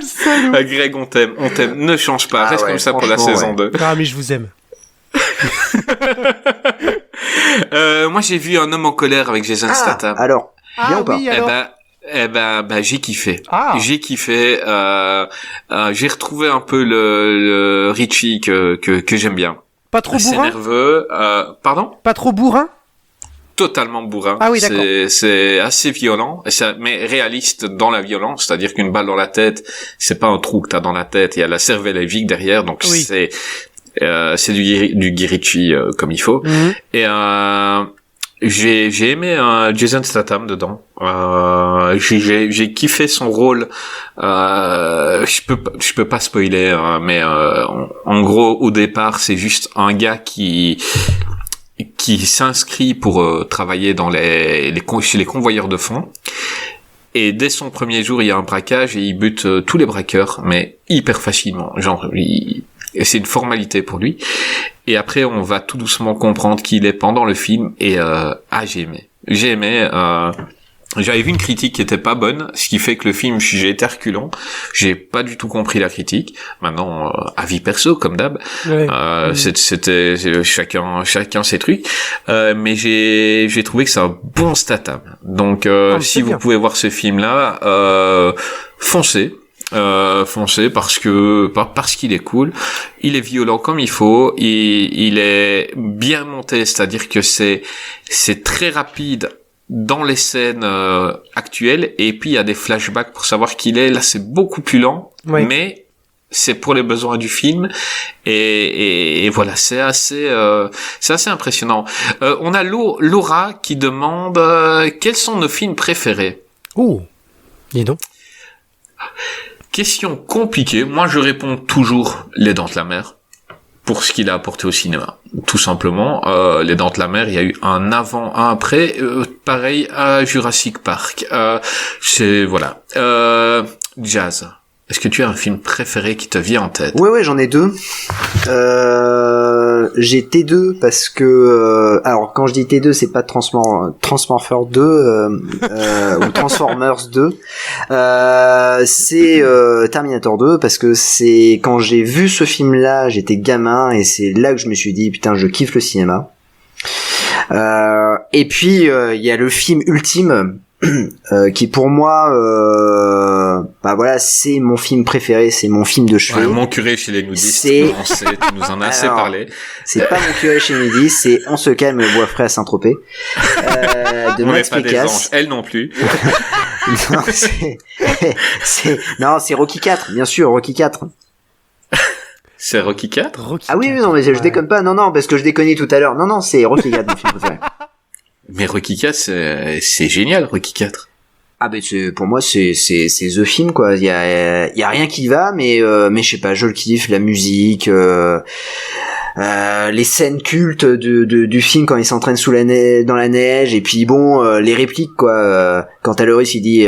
[SPEAKER 4] C'est vrai.
[SPEAKER 3] Greg, on t'aime, ne change pas, reste comme ça pour la saison 2.
[SPEAKER 4] Ah, mais je vous aime.
[SPEAKER 3] Moi j'ai vu Un homme en colère avec Jason Statham.
[SPEAKER 5] Alors, bien ou pas?
[SPEAKER 4] Oui, alors.
[SPEAKER 3] J'ai kiffé.
[SPEAKER 4] Ah.
[SPEAKER 3] J'ai kiffé. J'ai retrouvé un peu le Richie que j'aime bien.
[SPEAKER 4] Pas trop
[SPEAKER 3] C'est
[SPEAKER 4] bourrin?
[SPEAKER 3] nerveux. Pardon?
[SPEAKER 4] Pas trop bourrin?
[SPEAKER 3] Totalement bourrin.
[SPEAKER 4] Ah oui, d'accord.
[SPEAKER 3] C'est assez violent, mais réaliste dans la violence. C'est-à-dire qu'une balle dans la tête, c'est pas un trou que t'as dans la tête. Il y a la cervelle est vide derrière, donc
[SPEAKER 4] Oui.
[SPEAKER 3] c'est du Guy Ritchie comme il faut.
[SPEAKER 4] Mhm.
[SPEAKER 3] Et j'ai aimé Jason Statham dedans. J'ai kiffé son rôle. Je peux pas spoiler, mais en gros au départ c'est juste un gars qui s'inscrit pour travailler dans chez les convoyeurs de fonds. Et dès son premier jour, il y a un braquage et il bute tous les braqueurs, mais hyper facilement. Genre, et c'est une formalité pour lui. Et après, on va tout doucement comprendre qui il est pendant le film. Et j'ai aimé. J'avais vu une critique qui était pas bonne, ce qui fait que le film, j'ai été reculant. J'ai pas du tout compris la critique. Maintenant, avis perso, comme d'hab.
[SPEAKER 4] Ouais.
[SPEAKER 3] C'était chacun ses trucs. Mais j'ai trouvé que c'est un bon Statham. Donc, si vous
[SPEAKER 4] bien.
[SPEAKER 3] pouvez voir ce film-là, foncez. Parce qu'il est cool, il est violent comme il faut, il est bien monté, c'est-à-dire que c'est très rapide dans les scènes actuelles, et puis il y a des flashbacks pour savoir qui il est. Là, c'est beaucoup plus lent,
[SPEAKER 4] Oui.
[SPEAKER 3] mais c'est pour les besoins du film, et voilà, c'est assez impressionnant. On a Laura qui demande quels sont nos films préférés.
[SPEAKER 4] Oh, dis donc.
[SPEAKER 3] Question compliquée. Moi, je réponds toujours Les Dents de la Mer pour ce qu'il a apporté au cinéma. Tout simplement, Les Dents de la Mer, il y a eu un avant, un après. Pareil à Jurassic Park. Voilà. Jazz. Est-ce que tu as un film préféré qui te vient en tête?
[SPEAKER 5] Ouais, j'en ai deux. J'ai T2 parce que alors quand je dis T2, c'est pas Transformers 2 ou Transformers 2. C'est Terminator 2 parce que c'est quand j'ai vu ce film-là, j'étais gamin et c'est là que je me suis dit putain, je kiffe le cinéma. Et puis il y a le film ultime qui pour moi bah voilà, c'est mon film préféré, c'est mon film de chevet.
[SPEAKER 3] Ouais, Mon curé chez les nudistes,
[SPEAKER 5] C'est-
[SPEAKER 3] tu nous en as assez
[SPEAKER 5] Alors,
[SPEAKER 3] parlé.
[SPEAKER 5] C'est pas Mon curé chez midi, c'est On se calme, le bois frais à Saint-Tropez de
[SPEAKER 3] On n'est
[SPEAKER 5] Max
[SPEAKER 3] pas des
[SPEAKER 5] Pécasse.
[SPEAKER 3] anges, elle non plus.
[SPEAKER 5] Non, c'est Rocky 4, bien sûr, Rocky 4.
[SPEAKER 3] C'est Rocky 4.
[SPEAKER 4] Rocky
[SPEAKER 5] Ah oui,
[SPEAKER 4] IV.
[SPEAKER 5] non, mais je
[SPEAKER 4] Ouais.
[SPEAKER 5] déconne pas. Non, parce que je déconnais tout à l'heure. Non, c'est Rocky 4, mon film préféré.
[SPEAKER 3] Mais Rocky 4, c'est génial, Rocky 4.
[SPEAKER 5] Ah ben pour moi c'est the film quoi. Il y a rien qui va, mais je sais pas, je le kiffe, la musique, les scènes cultes du film quand il s'entraîne dans la neige, et puis bon les répliques quoi. Quand Taloris il dit,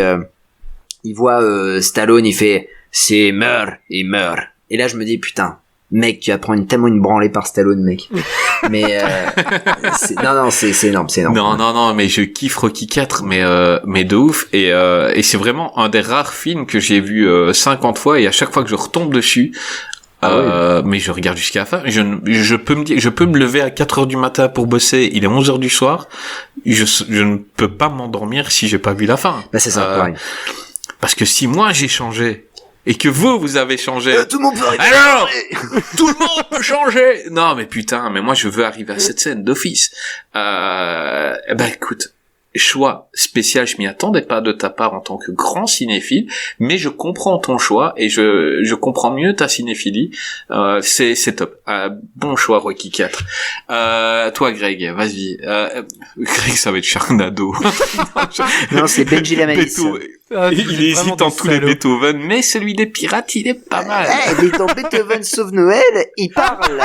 [SPEAKER 5] il voit Stallone, il fait c'est meurt, il meurt. Et là je me dis putain. Mec, tu vas prendre tellement une branlée par Stallone, mec. Mais non, c'est énorme, c'est énorme.
[SPEAKER 3] Non, mais je kiffe Rocky 4, mais de ouf. Et c'est vraiment un des rares films que j'ai vu 50 fois, et à chaque fois que je retombe dessus, mais je regarde jusqu'à la fin. Je peux me lever à 4h du matin pour bosser. Il est 11h du soir. Je ne peux pas m'endormir si j'ai pas vu la fin.
[SPEAKER 5] Bah c'est ça, pareil.
[SPEAKER 3] Parce que si moi j'ai changé et que vous avez changé.
[SPEAKER 5] Tout le monde peut arriver.
[SPEAKER 3] Alors, tout le monde peut changer. Non, mais putain, mais moi je veux arriver à cette scène d'office. Écoute, choix spécial, je m'y attendais pas de ta part en tant que grand cinéphile, mais je comprends ton choix et je comprends mieux ta cinéphilie. C'est top. Bon choix, Rocky 4. Toi, Greg, vas-y. Greg, ça va être Charnado.
[SPEAKER 5] Non, c'est Benji la Malice.
[SPEAKER 3] Il hésite en tous les Beethoven, mais celui des pirates, il est pas mal.
[SPEAKER 5] Mais dans Beethoven sauve Noël, il parle.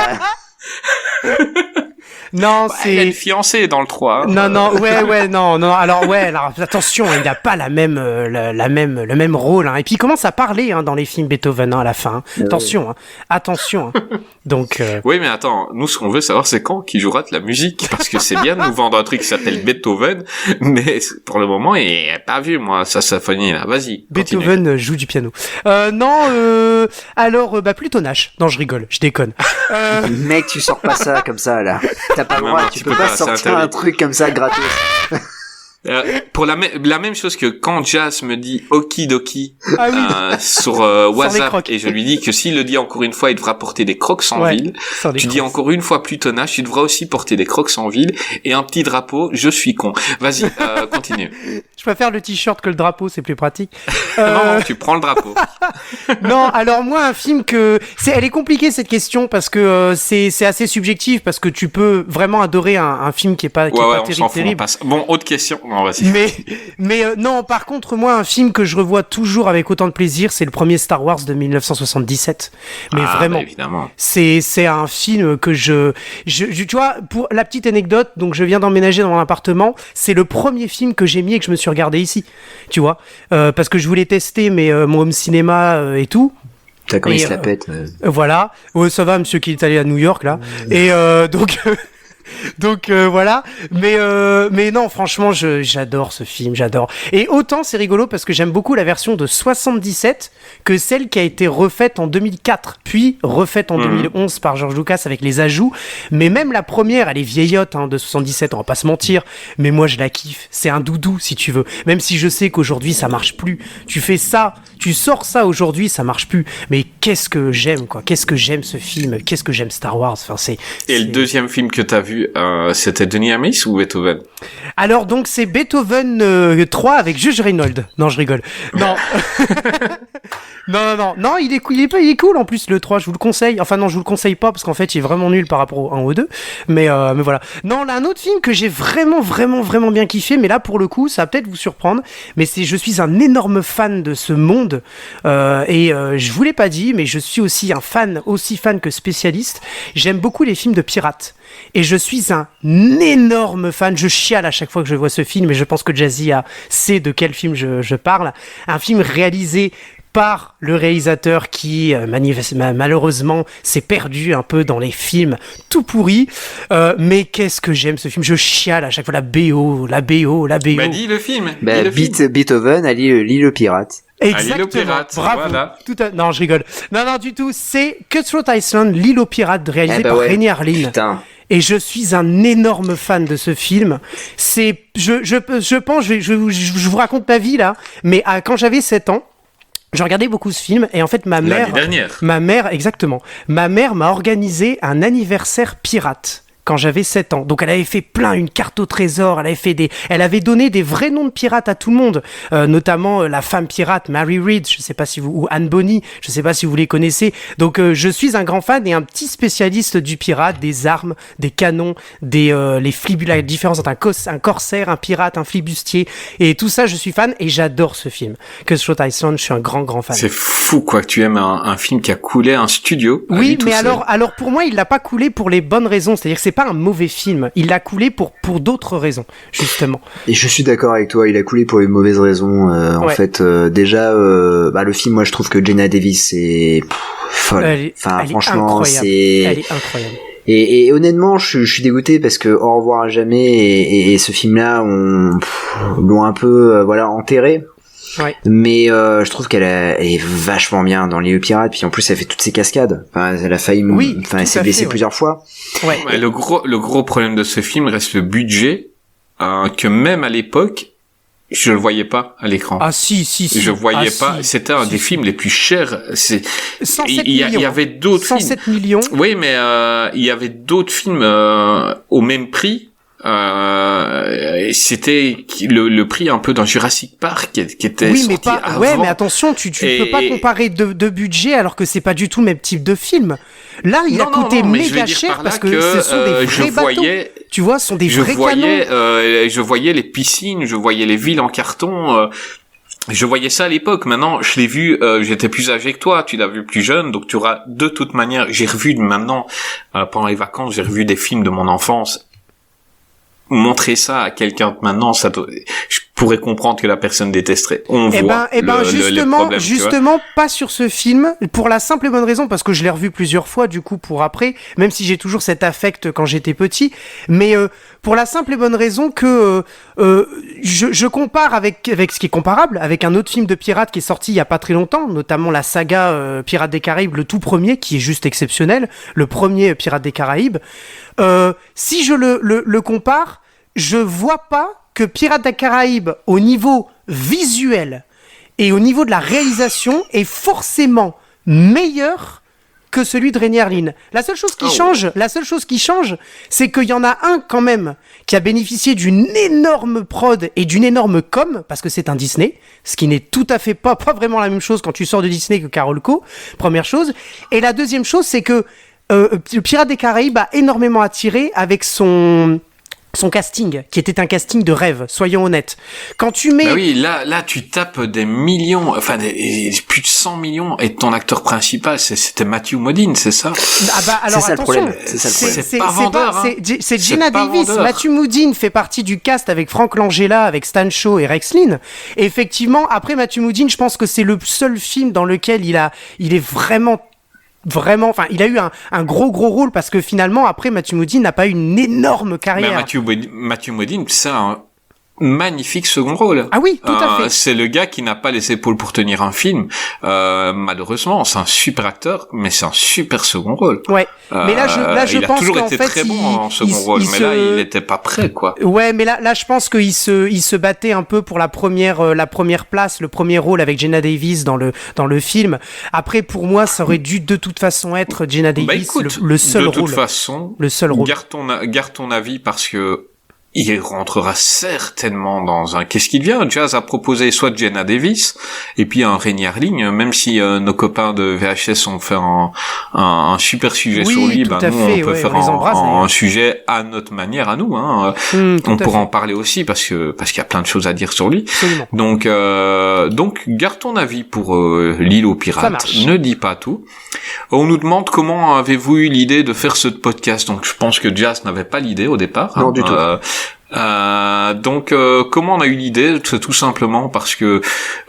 [SPEAKER 4] Non,
[SPEAKER 3] Il y a une fiancée dans le 3.
[SPEAKER 4] Hein. Non, non. Alors attention, il n'a pas le même rôle. Hein. Et puis il commence à parler dans les films Beethoven à la fin. Hein. Attention. Donc.
[SPEAKER 3] Oui, mais attends, nous ce qu'on veut savoir, c'est quand qui jouera de la musique, parce que c'est bien de nous vendre un truc qui s'appelle Beethoven, mais pour le moment, il n'est pas vu moi ça symphonie là. Vas-y.
[SPEAKER 4] Beethoven
[SPEAKER 3] continue.
[SPEAKER 4] joue du piano. Alors plutôt Nash. Non, je rigole, je déconne.
[SPEAKER 5] Mec, tu sors pas ça comme ça là. T'as pas le
[SPEAKER 3] Non,
[SPEAKER 5] droit,
[SPEAKER 3] non,
[SPEAKER 5] tu peux pas sortir un truc comme ça gratos.
[SPEAKER 3] Pour la même chose que quand Jazz me dit okidoki sur
[SPEAKER 4] les
[SPEAKER 3] WhatsApp
[SPEAKER 4] crocs.
[SPEAKER 3] et je lui dis que s'il le dit encore une fois, il devra porter des crocs en ville. Tu dis encore une fois Plutonage, tu devras aussi porter des crocs en ville et un petit drapeau. Je suis con. Vas-y, continue.
[SPEAKER 4] Je préfère le t-shirt que le drapeau, c'est plus pratique.
[SPEAKER 3] Non, tu prends le drapeau.
[SPEAKER 4] Non, alors moi un film elle est compliquée cette question parce que c'est assez subjectif parce que tu peux vraiment adorer un film qui est pas
[SPEAKER 3] on s'en fout, on
[SPEAKER 4] terrible.
[SPEAKER 3] passe. Bon, autre question. Non, vas-y.
[SPEAKER 4] Mais non, par contre moi un film que je revois toujours avec autant de plaisir, c'est le premier Star Wars de 1977. Mais vraiment,
[SPEAKER 3] bah, évidemment.
[SPEAKER 4] c'est un film que je tu vois, pour la petite anecdote, donc je viens d'emménager dans mon appartement, c'est le premier film que j'ai mis et que je me suis regardé ici, tu vois, parce que je voulais tester mon home cinéma et tout.
[SPEAKER 5] T'as quand il se la pète.
[SPEAKER 4] Voilà. Ouais, ça va, monsieur qui est allé à New York là. Et donc voilà, mais non, franchement, j'adore ce film, j'adore. Et autant c'est rigolo parce que j'aime beaucoup la version de 77 que celle qui a été refaite en 2004, puis refaite en 2011 par George Lucas avec les ajouts. Mais même la première, elle est vieillotte de 77, on va pas se mentir. Mais moi, je la kiffe. C'est un doudou, si tu veux. Même si je sais qu'aujourd'hui, ça marche plus. Tu fais ça, tu sors ça aujourd'hui, ça marche plus. Mais qu'est-ce que j'aime, quoi. Qu'est-ce que j'aime ce film. Qu'est-ce que j'aime Star Wars. Enfin,
[SPEAKER 3] Et le deuxième film que t'as vu, c'était Denis Amis ou Beethoven?
[SPEAKER 4] Alors donc c'est Beethoven 3 avec Judge Reinhold. Non, je rigole. Non. Non, il est cool en plus le 3, je vous le conseille. Enfin non, je vous le conseille pas parce qu'en fait, il est vraiment nul par rapport au 1 ou au 2, mais voilà. Non, là un autre film que j'ai vraiment bien kiffé, mais là pour le coup, ça va peut-être vous surprendre, mais je suis un énorme fan de ce monde et je vous l'ai pas dit, mais je suis aussi fan que spécialiste. J'aime beaucoup les films de pirates. Et je suis un énorme fan, je chiale à chaque fois que je vois ce film, et je pense que Jazzy sait de quel film je parle. Un film réalisé par le réalisateur qui malheureusement s'est perdu un peu dans les films tout pourris, mais qu'est-ce que j'aime ce film, je chiale à chaque fois la BO.
[SPEAKER 3] Bah dis le film.
[SPEAKER 5] Beethoven, Ali le pirate.
[SPEAKER 4] Exactement.
[SPEAKER 3] L'île aux pirates,
[SPEAKER 4] bravo.
[SPEAKER 3] voilà.
[SPEAKER 4] Non, je rigole. Non, du tout. C'est Cutthroat Island, l'île aux pirates, réalisé par Renny Harlin.
[SPEAKER 5] Putain.
[SPEAKER 4] Et je suis un énorme fan de ce film. Je pense, je vous raconte ma vie là, mais quand j'avais 7 ans, je regardais beaucoup ce film et en fait
[SPEAKER 3] L'année dernière.
[SPEAKER 4] ma mère m'a organisé un anniversaire pirate. Quand j'avais 7 ans. Donc elle avait fait une carte au trésor, elle avait donné des vrais noms de pirates à tout le monde, notamment la femme pirate Mary Read, ou Anne Bonny, je sais pas si vous les connaissez. Donc je suis un grand fan et un petit spécialiste du pirate, des armes, des canons, la différence entre un corsaire, un pirate, un flibustier, et tout ça je suis fan et j'adore ce film. Cutthroat Island, je suis un grand fan.
[SPEAKER 3] C'est fou quoi que tu aimes un film qui a coulé un studio.
[SPEAKER 4] Oui, mais alors pour moi il l'a pas coulé pour les bonnes raisons, c'est-à-dire que c'est pas un mauvais film, il l'a coulé pour d'autres raisons justement. Et
[SPEAKER 5] je suis d'accord avec toi, il a coulé pour les mauvaises raisons. En fait, déjà, le film, moi je trouve que Jenna Davis est folle. Franchement,
[SPEAKER 4] elle est incroyable.
[SPEAKER 5] Et honnêtement, je suis dégoûté parce que Au revoir à jamais et ce film-là l'ont un peu enterré.
[SPEAKER 4] Ouais.
[SPEAKER 5] Mais je trouve qu'elle est vachement bien dans l'île aux pirates, puis en plus elle fait toutes ses cascades. Elle a failli elle s'est blessée plusieurs fois.
[SPEAKER 4] Ouais.
[SPEAKER 3] Ouais, le gros problème de ce film reste le budget, que même à l'époque je le voyais pas à l'écran.
[SPEAKER 4] Ah si.
[SPEAKER 3] Je voyais pas.
[SPEAKER 4] Si.
[SPEAKER 3] C'était un des films les plus chers.
[SPEAKER 4] 107
[SPEAKER 3] il y avait d'autres
[SPEAKER 4] 107
[SPEAKER 3] films.
[SPEAKER 4] millions.
[SPEAKER 3] Oui, mais il y avait d'autres films au même prix. C'était le prix un peu dans Jurassic Park qui était
[SPEAKER 4] oui, mais
[SPEAKER 3] sorti avant.
[SPEAKER 4] Ouais, mais attention, tu peux pas comparer deux budgets alors que c'est pas du tout le même type de film. Là, il a coûté méga cher parce que ce sont des vrais bateaux. Tu vois, ce sont des vrais canons.
[SPEAKER 3] Je voyais les piscines, je voyais les villes en carton. Je voyais ça à l'époque. Maintenant, je l'ai vu. J'étais plus âgé que toi. Tu l'as vu plus jeune, donc tu auras de toute manière. J'ai revu maintenant pendant les vacances. J'ai revu des films de mon enfance. Montrer ça à quelqu'un de maintenant, je pourrais comprendre que la personne détesterait.
[SPEAKER 4] Justement, pas sur ce film, pour la simple et bonne raison, parce que je l'ai revu plusieurs fois, du coup, pour après, même si j'ai toujours cet affect quand j'étais petit, mais pour la simple et bonne raison que je compare avec ce qui est comparable, avec un autre film de pirates qui est sorti il y a pas très longtemps, notamment la saga Pirates des Caraïbes, le tout premier, qui est juste exceptionnel, le premier Pirates des Caraïbes. Si je le compare, je vois pas que Pirates des Caraïbes, au niveau visuel et au niveau de la réalisation, est forcément meilleur que celui de Rainier Lynn. La seule chose qui change, c'est qu'il y en a un quand même qui a bénéficié d'une énorme prod et d'une énorme com, parce que c'est un Disney, ce qui n'est tout à fait pas vraiment la même chose quand tu sors de Disney que Carolco, première chose. Et la deuxième chose, c'est que Pirates des Caraïbes a énormément attiré avec son casting, qui était un casting de rêve, soyons honnêtes. Quand tu mets...
[SPEAKER 3] Bah oui, là, tu tapes des millions, enfin, plus de 100 millions, et ton acteur principal, c'était Matthew Modine, c'est ça?
[SPEAKER 4] Ah bah, alors,
[SPEAKER 5] c'est ça
[SPEAKER 4] attention.
[SPEAKER 5] le problème.
[SPEAKER 3] C'est pas vendeur,
[SPEAKER 4] c'est Gina Davis.
[SPEAKER 3] Vendeur.
[SPEAKER 4] Matthew Modine fait partie du cast avec Frank Langella, avec Stan Shaw et Rex Linn. Et effectivement, après Matthew Modine, je pense que c'est le seul film dans lequel il est vraiment, enfin, il a eu un gros rôle parce que finalement, après, Matthew Modine n'a pas eu une énorme carrière.
[SPEAKER 3] Mais Matthew Modine, c'est un magnifique second rôle.
[SPEAKER 4] Ah oui, tout à fait.
[SPEAKER 3] C'est le gars qui n'a pas les épaules pour tenir un film. Malheureusement, c'est un super acteur, mais c'est un super second rôle.
[SPEAKER 4] Ouais. Mais là, je
[SPEAKER 3] il
[SPEAKER 4] pense
[SPEAKER 3] a toujours
[SPEAKER 4] qu'en
[SPEAKER 3] été
[SPEAKER 4] fait,
[SPEAKER 3] très bon en second rôle, mais là, il n'était pas prêt, quoi.
[SPEAKER 4] Ouais, mais là, je pense qu'il se battait un peu pour la première place, le premier rôle avec Jenna Davis dans le film. Après, pour moi, ça aurait dû de toute façon être Jenna Davis,
[SPEAKER 3] écoute,
[SPEAKER 4] le seul rôle.
[SPEAKER 3] De toute façon,
[SPEAKER 4] le seul rôle.
[SPEAKER 3] Garde ton avis parce que il rentrera certainement dans un... Qu'est-ce qu'il devient? Jazz a proposé soit Jenna Davis, et puis un Rainier Lynn, même si nos copains de VHS ont fait un super sujet sur lui, nous, on peut faire un sujet à notre manière, à nous. Hein. On pourra en parler aussi, parce qu'il y a plein de choses à dire sur lui.
[SPEAKER 4] Absolument.
[SPEAKER 3] Donc, garde ton avis pour l'île aux pirates. Ne dis pas tout. On nous demande comment avez-vous eu l'idée de faire ce podcast. Donc, je pense que Jazz n'avait pas l'idée au départ.
[SPEAKER 5] Non, du tout.
[SPEAKER 3] Donc comment on a eu l'idée? C'est tout simplement parce que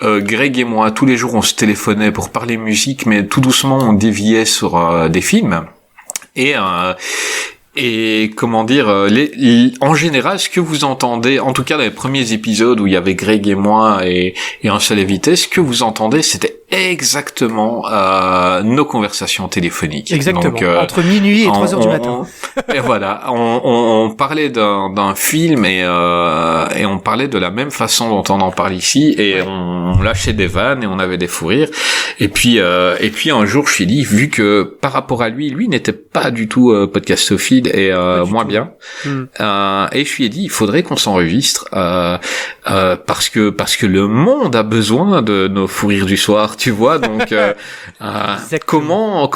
[SPEAKER 3] Greg et moi, tous les jours, on se téléphonait pour parler musique, mais tout doucement, on déviait sur des films. Et comment dire, en général, ce que vous entendez, en tout cas dans les premiers épisodes où il y avait Greg et moi et un seul invité, ce que vous entendez, c'était exactement nos conversations téléphoniques.
[SPEAKER 4] Exactement.
[SPEAKER 3] Donc,
[SPEAKER 4] entre minuit et 3 heures du matin.
[SPEAKER 3] Et voilà, on parlait d'un film et on parlait de la même façon dont on en parle ici, et on lâchait des vannes et on avait des fous rires. Et puis un jour, je suis dit, vu que par rapport à lui n'était pas du tout podcastophile et moins bien, et je lui ai dit, il faudrait qu'on s'enregistre parce que le monde a besoin de nos fous rires du soir, tu vois. Donc comment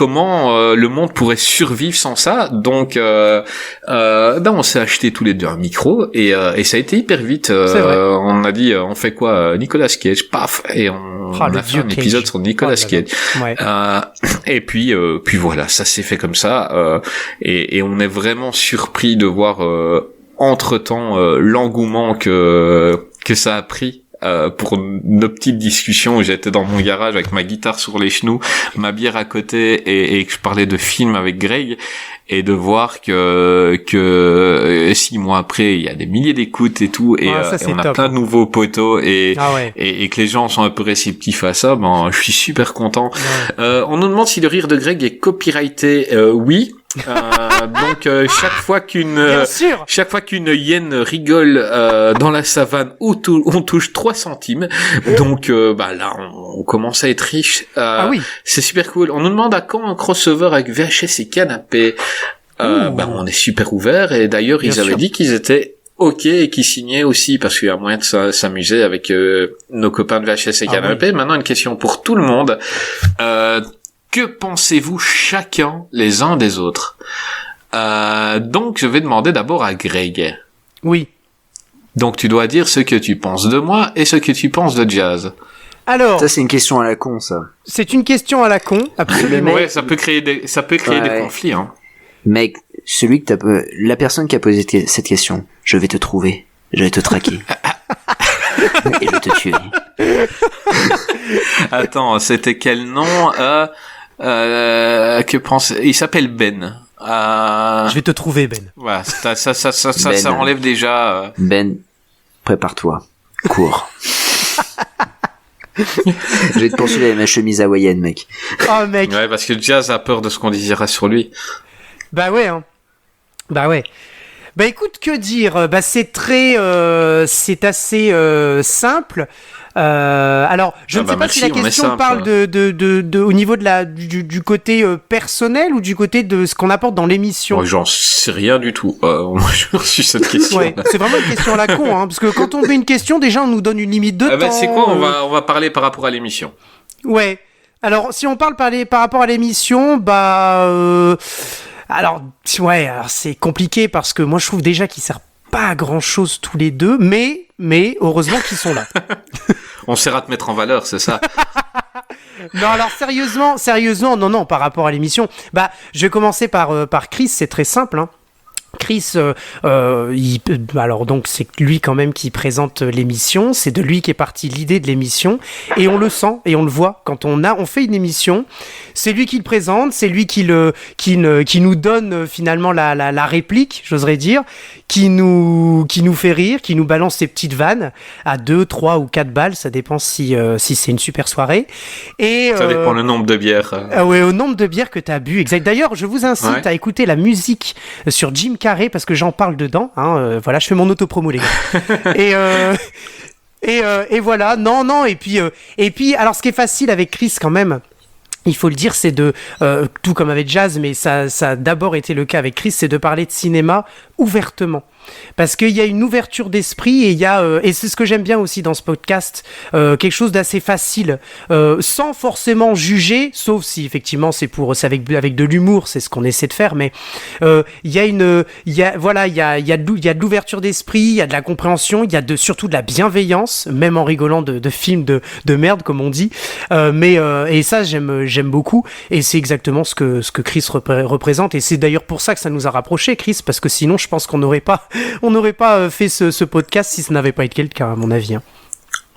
[SPEAKER 3] le monde pourrait survivre sans ça? Donc on s'est acheté tous les deux un micro et ça a été hyper vite. On a dit, on fait quoi? Nicolas Cage, paf, et on a fait un épisode sur Nicolas Cage. Ouais. Et puis voilà, ça s'est fait comme ça, et on est vraiment surpris de voir entre-temps l'engouement que ça a pris. Pour nos petites discussions où j'étais dans mon garage avec ma guitare sur les genoux, ma bière à côté, et que je parlais de films avec Greg, et de voir que 6 mois après, il y a des milliers d'écoutes et tout, et on a plein de nouveaux potos, et que les gens sont un peu réceptifs à ça, je suis super content. On nous demande si le rire de Greg est copyrighté. Oui. Donc chaque fois qu'une
[SPEAKER 4] Bien sûr.
[SPEAKER 3] chaque fois qu'une hyène rigole dans la savane, on touche 3 centimes. Donc là on commence à être riche.
[SPEAKER 4] Ah oui.
[SPEAKER 3] C'est super cool. On nous demande à quand un crossover avec VHS et canapé. On est super ouvert et d'ailleurs
[SPEAKER 4] Bien
[SPEAKER 3] ils avaient
[SPEAKER 4] sûr.
[SPEAKER 3] dit qu'ils étaient OK et qu'ils signaient aussi parce qu'il y a moyen de s'amuser avec nos copains de VHS et canapé. Maintenant une question pour tout le monde. Que pensez-vous chacun les uns des autres? Donc je vais demander d'abord à Greg.
[SPEAKER 4] Oui.
[SPEAKER 3] Donc tu dois dire ce que tu penses de moi et ce que tu penses de Jazz.
[SPEAKER 4] Alors,
[SPEAKER 5] Ça, c'est une question à la con, ça.
[SPEAKER 4] c'est une question à la con, absolument.
[SPEAKER 5] mec-
[SPEAKER 3] Ouais, ça peut créer des
[SPEAKER 5] Ouais.
[SPEAKER 3] conflits, hein.
[SPEAKER 5] Mec, la personne qui a posé cette question, je vais te trouver, je vais te traquer. Et je vais te tuer.
[SPEAKER 3] Attends, c'était quel nom? Que pense... Il s'appelle Ben.
[SPEAKER 4] Je vais te trouver, Ben.
[SPEAKER 3] Voilà, ça
[SPEAKER 5] Ben.
[SPEAKER 3] enlève déjà...
[SPEAKER 5] Ben, prépare-toi. Cours. Je vais te poursuivre avec ma chemise hawaïenne, mec.
[SPEAKER 4] Oh, mec.
[SPEAKER 3] Ouais, parce que Jazz a peur de ce qu'on dira sur lui.
[SPEAKER 4] Bah ouais, hein. Bah ouais. Bah écoute, que dire? Bah c'est c'est assez simple. Alors, je ne sais pas
[SPEAKER 3] merci,
[SPEAKER 4] si la
[SPEAKER 3] on est
[SPEAKER 4] question
[SPEAKER 3] simple.
[SPEAKER 4] parle de au niveau de du côté personnel ou du côté de ce qu'on apporte dans l'émission.
[SPEAKER 3] Moi, j'en sais rien du tout. Moi, j'ai reçu cette question.
[SPEAKER 4] Ouais, c'est vraiment une question à la con, hein, parce que quand on met une question, déjà on nous donne une limite de temps.
[SPEAKER 3] C'est quoi? On va parler par rapport à l'émission.
[SPEAKER 4] Ouais. Alors, si on parle par rapport à l'émission, alors c'est compliqué parce que moi je trouve déjà qu'ils servent pas à grand chose tous les deux, mais heureusement qu'ils sont là.
[SPEAKER 3] On essaiera de mettre en valeur, c'est ça?
[SPEAKER 4] Non, alors sérieusement, non, par rapport à l'émission, je vais commencer par Chris, c'est très simple, hein. Chris, alors donc c'est lui quand même qui présente l'émission, c'est de lui qu'est partie l'idée de l'émission, et on le sent et on le voit quand on fait une émission, c'est lui qui le présente, c'est lui qui nous donne finalement la réplique, j'oserais dire, qui nous fait rire, qui nous balance ses petites vannes à 2, 3 ou 4 balles, ça dépend si c'est une super soirée. Et
[SPEAKER 3] Ça dépend le nombre de bières.
[SPEAKER 4] ouais, au nombre de bières que tu as bu, exact. D'ailleurs, je vous incite à écouter la musique sur Jim Carrey parce que j'en parle dedans. Hein, voilà, je fais mon autopromo, les gars. Et voilà, non. Et puis, alors, ce qui est facile avec Chris quand même. Il faut le dire, c'est tout comme avec Jazz, mais ça a d'abord été le cas avec Chris, c'est de parler de cinéma ouvertement. Parce qu'il y a une ouverture d'esprit et c'est ce que j'aime bien aussi dans ce podcast, quelque chose d'assez facile, sans forcément juger, sauf si effectivement c'est avec de l'humour, c'est ce qu'on essaie de faire, mais il y a de l'ouverture d'esprit, il y a de la compréhension, il y a surtout de la bienveillance, même en rigolant de films de merde comme on dit, et ça j'aime beaucoup, et c'est exactement ce que Chris représente, et c'est d'ailleurs pour ça que ça nous a rapprochés, Chris, parce que sinon je pense qu'on n'aurait pas fait ce podcast si ça n'avait pas été le cas, à mon avis. Hein.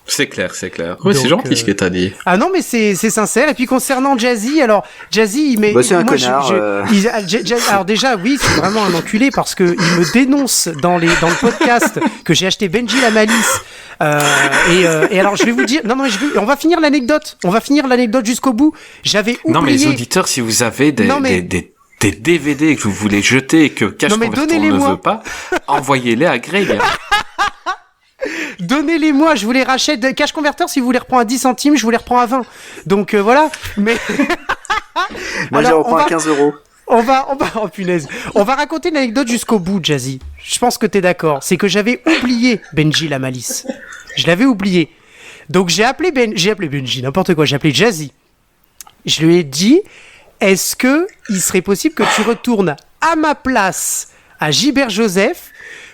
[SPEAKER 3] C'est clair. Oui, c'est gentil ce que t'as dit.
[SPEAKER 4] Ah non, mais c'est sincère. Et puis concernant Jazzy, alors Jazzy,
[SPEAKER 5] c'est un connard.
[SPEAKER 4] Alors déjà, oui, c'est vraiment un enculé parce que il me dénonce dans le podcast que j'ai acheté Benji la Malice. Et alors je vais vous dire, on va finir l'anecdote. On va finir l'anecdote jusqu'au bout. J'avais oublié.
[SPEAKER 3] Non, mais les auditeurs, si vous avez des DVD que vous voulez jeter et que Cash Converter ne veut pas, envoyez-les à Greg.
[SPEAKER 4] Donnez-les-moi, je vous les rachète. Cash Converter, si vous les reprends à 10 centimes, je vous les reprends à 20. Donc voilà, mais...
[SPEAKER 5] Moi, je les reprends à 15 €.
[SPEAKER 4] Oh punaise. On va raconter l'anecdote jusqu'au bout, Jazzy. Je pense que t'es d'accord. C'est que j'avais oublié Benji la Malice. Je l'avais oublié. Donc j'ai appelé Benji, n'importe quoi, j'ai appelé Jazzy. Je lui ai dit... Est-ce que il serait possible que tu retournes à ma place à Gilbert Joseph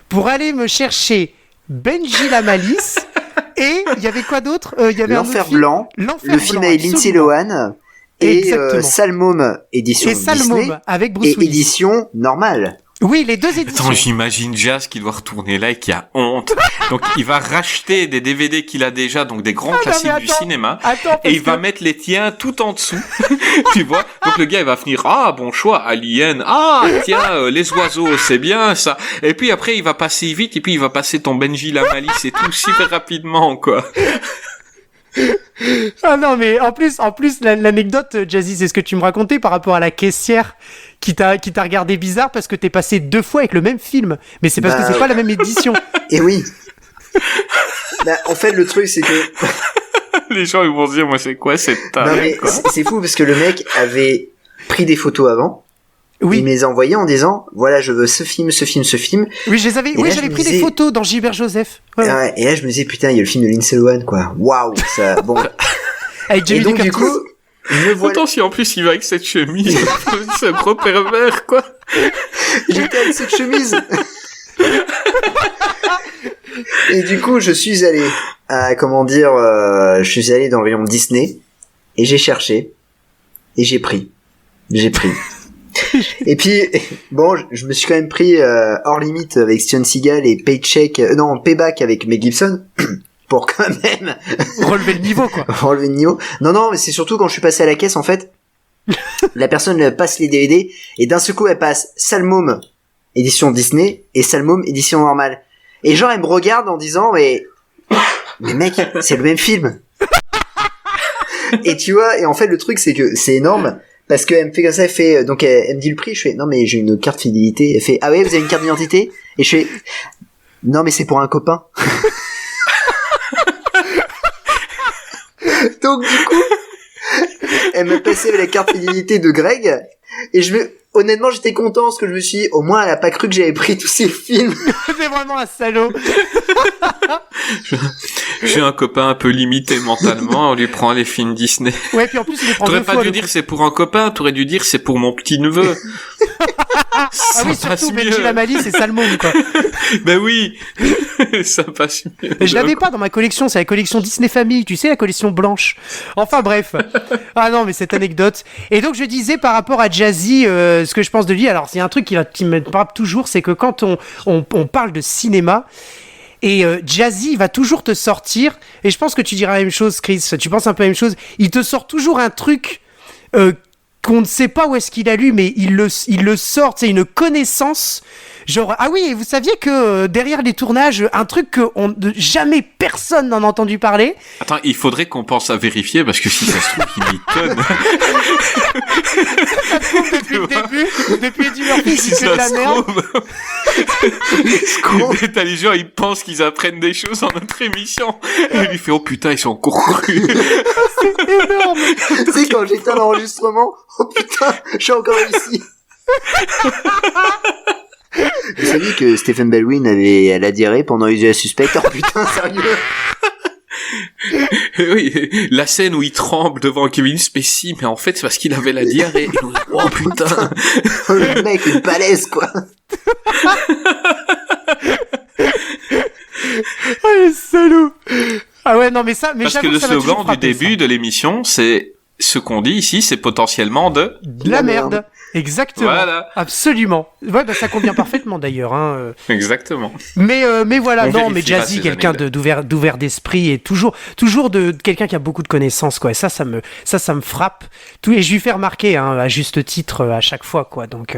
[SPEAKER 4] pour aller me chercher Benji la Malice et il y avait quoi d'autre? Il y avait
[SPEAKER 5] L'Enfer Blanc, le film avec Lindsay Lohan et Salmôme édition Disney
[SPEAKER 4] avec Bruce
[SPEAKER 5] et
[SPEAKER 4] Willis.
[SPEAKER 5] édition normale.
[SPEAKER 4] Oui, les deux éditions.
[SPEAKER 3] Attends, j'imagine Jazz qui doit retourner là et qui a honte. Donc il va racheter des DVD qu'il a déjà, donc des grands classiques du cinéma, et il va mettre les tiens tout en dessous. Tu vois? Donc le gars il va finir, ah bon choix, Alien, ah tiens les oiseaux, c'est bien ça. Et puis après il va passer vite et puis il va passer ton Benji la Malice et tout super rapidement quoi.
[SPEAKER 4] Ah non, mais en plus, l'anecdote, Jazzy, c'est ce que tu me racontais par rapport à la caissière qui t'a regardé bizarre parce que t'es passé 2 fois avec le même film. Mais c'est parce que c'est pas la même édition.
[SPEAKER 5] Et oui. Bah, en fait, le truc, c'est que...
[SPEAKER 3] Les gens, ils vont se dire, moi, c'est quoi cette
[SPEAKER 5] Non,
[SPEAKER 3] tarée,
[SPEAKER 5] mais
[SPEAKER 3] quoi.
[SPEAKER 5] c'est fou parce que le mec avait pris des photos avant.
[SPEAKER 4] Oui.
[SPEAKER 5] Il me les a envoyées en disant, voilà, je veux ce film.
[SPEAKER 4] Oui, j'avais pris des photos dans Gilbert Joseph. Ouais.
[SPEAKER 5] Ouais, et là, je me disais, putain, il y a le film de Lindsay Lohan, quoi. Waouh, ça, bon.
[SPEAKER 4] Avec
[SPEAKER 5] Et
[SPEAKER 4] Jamie
[SPEAKER 5] donc,
[SPEAKER 4] Lee
[SPEAKER 5] du
[SPEAKER 4] Curtis.
[SPEAKER 5] coup, me voilà.
[SPEAKER 3] Autant si en plus il va avec cette chemise, c'est un gros pervers, quoi.
[SPEAKER 5] J'étais avec cette chemise. Et du coup, je suis allé à, je suis allé dans le rayon Disney et j'ai cherché et j'ai pris. Et puis, bon, je me suis quand même pris hors limite avec Steven Seagal et Payback avec Mel Gibson pour quand même
[SPEAKER 4] Relever le niveau, quoi.
[SPEAKER 5] relever le niveau. Non, mais c'est surtout quand je suis passé à la caisse, en fait, la personne passe les DVD et d'un seul coup, elle passe Salmôme édition Disney et Salmôme édition normale. Et genre, elle me regarde en disant, mais mec, c'est le même film. Et tu vois, et en fait, le truc, c'est que c'est énorme. Parce qu'elle me fait comme ça, elle me dit le prix, je fais, non, mais j'ai une carte fidélité. Elle fait, ah ouais, vous avez une carte d'identité? Et je fais, non, mais c'est pour un copain. Donc, du coup, elle m'a passé la carte fidélité de Greg. Et honnêtement, j'étais content parce que je me suis dit, au moins, elle a pas cru que j'avais pris tous ces films.
[SPEAKER 4] C'est vraiment un salaud.
[SPEAKER 3] J'ai un copain un peu limité mentalement, on lui prend les films Disney.
[SPEAKER 4] Ouais, puis en plus, il les prend
[SPEAKER 3] T'aurais
[SPEAKER 4] 2
[SPEAKER 3] pas
[SPEAKER 4] fois.
[SPEAKER 3] dû dire c'est pour un copain, t'aurais dû dire c'est pour mon petit neveu.
[SPEAKER 4] Ah oui, surtout Benji Lamali, c'est Salmon, quoi.
[SPEAKER 3] Ben oui, ça passe mieux.
[SPEAKER 4] Mais je l'avais pas dans ma collection, c'est la collection Disney Family, tu sais, la collection blanche. Enfin bref. Ah non, mais cette anecdote. Et donc je disais par rapport à Jazzy, ce que je pense de lui, alors il y a un truc qui me frappe toujours, c'est que quand on parle de cinéma, et Jazzy va toujours te sortir, et je pense que tu diras la même chose, Chris, tu penses un peu la même chose, il te sort toujours un truc qu'on ne sait pas où est-ce qu'il a lu, mais il le sort, c'est une connaissance. Genre, ah oui, et vous saviez que derrière les tournages, un truc que jamais personne n'en a entendu parler.
[SPEAKER 3] Attends, il faudrait qu'on pense à vérifier parce que si ça se trouve, il m'étonne.
[SPEAKER 4] Ça se trouve depuis le début, depuis Eddie Murphy,
[SPEAKER 3] Si
[SPEAKER 4] il fait de la
[SPEAKER 3] ça se
[SPEAKER 4] merde.
[SPEAKER 3] trouve, t'as les gens, ils pensent qu'ils apprennent des choses dans notre émission. Et il lui fait, oh putain, ils sont encore crus.
[SPEAKER 4] C'est énorme.
[SPEAKER 5] Tu sais, quand j'étais à l'enregistrement, oh putain, je suis encore ici. Vous saviez que Stephen Baldwin avait la diarrhée pendant Usual Suspect? Oh putain, sérieux?
[SPEAKER 3] Oui, la scène où il tremble devant Kevin Spacey, mais en fait, c'est parce qu'il avait la diarrhée. Et nous, oh putain.
[SPEAKER 5] Le mec est balèze, quoi.
[SPEAKER 4] Ah, les salauds. Ah ouais, non, mais ça, mais
[SPEAKER 3] Parce
[SPEAKER 4] j'avoue
[SPEAKER 3] que le
[SPEAKER 4] ça m'a toujours
[SPEAKER 3] slogan du
[SPEAKER 4] frappé,
[SPEAKER 3] début
[SPEAKER 4] ça.
[SPEAKER 3] de l'émission, c'est ce qu'on dit ici, c'est potentiellement de...
[SPEAKER 4] De la merde. Exactement.
[SPEAKER 3] Voilà.
[SPEAKER 4] Absolument. Ouais, bah ça convient parfaitement d'ailleurs. Hein.
[SPEAKER 3] Exactement.
[SPEAKER 4] Mais voilà,
[SPEAKER 3] On
[SPEAKER 4] non, mais
[SPEAKER 3] vérifiera
[SPEAKER 4] Jazzy,
[SPEAKER 3] ces
[SPEAKER 4] quelqu'un
[SPEAKER 3] anecdotes.
[SPEAKER 4] d'ouvert d'esprit et toujours de quelqu'un qui a beaucoup de connaissances, quoi. Et ça me frappe. Et je lui fais remarquer, hein, à juste titre, à chaque fois, quoi. Donc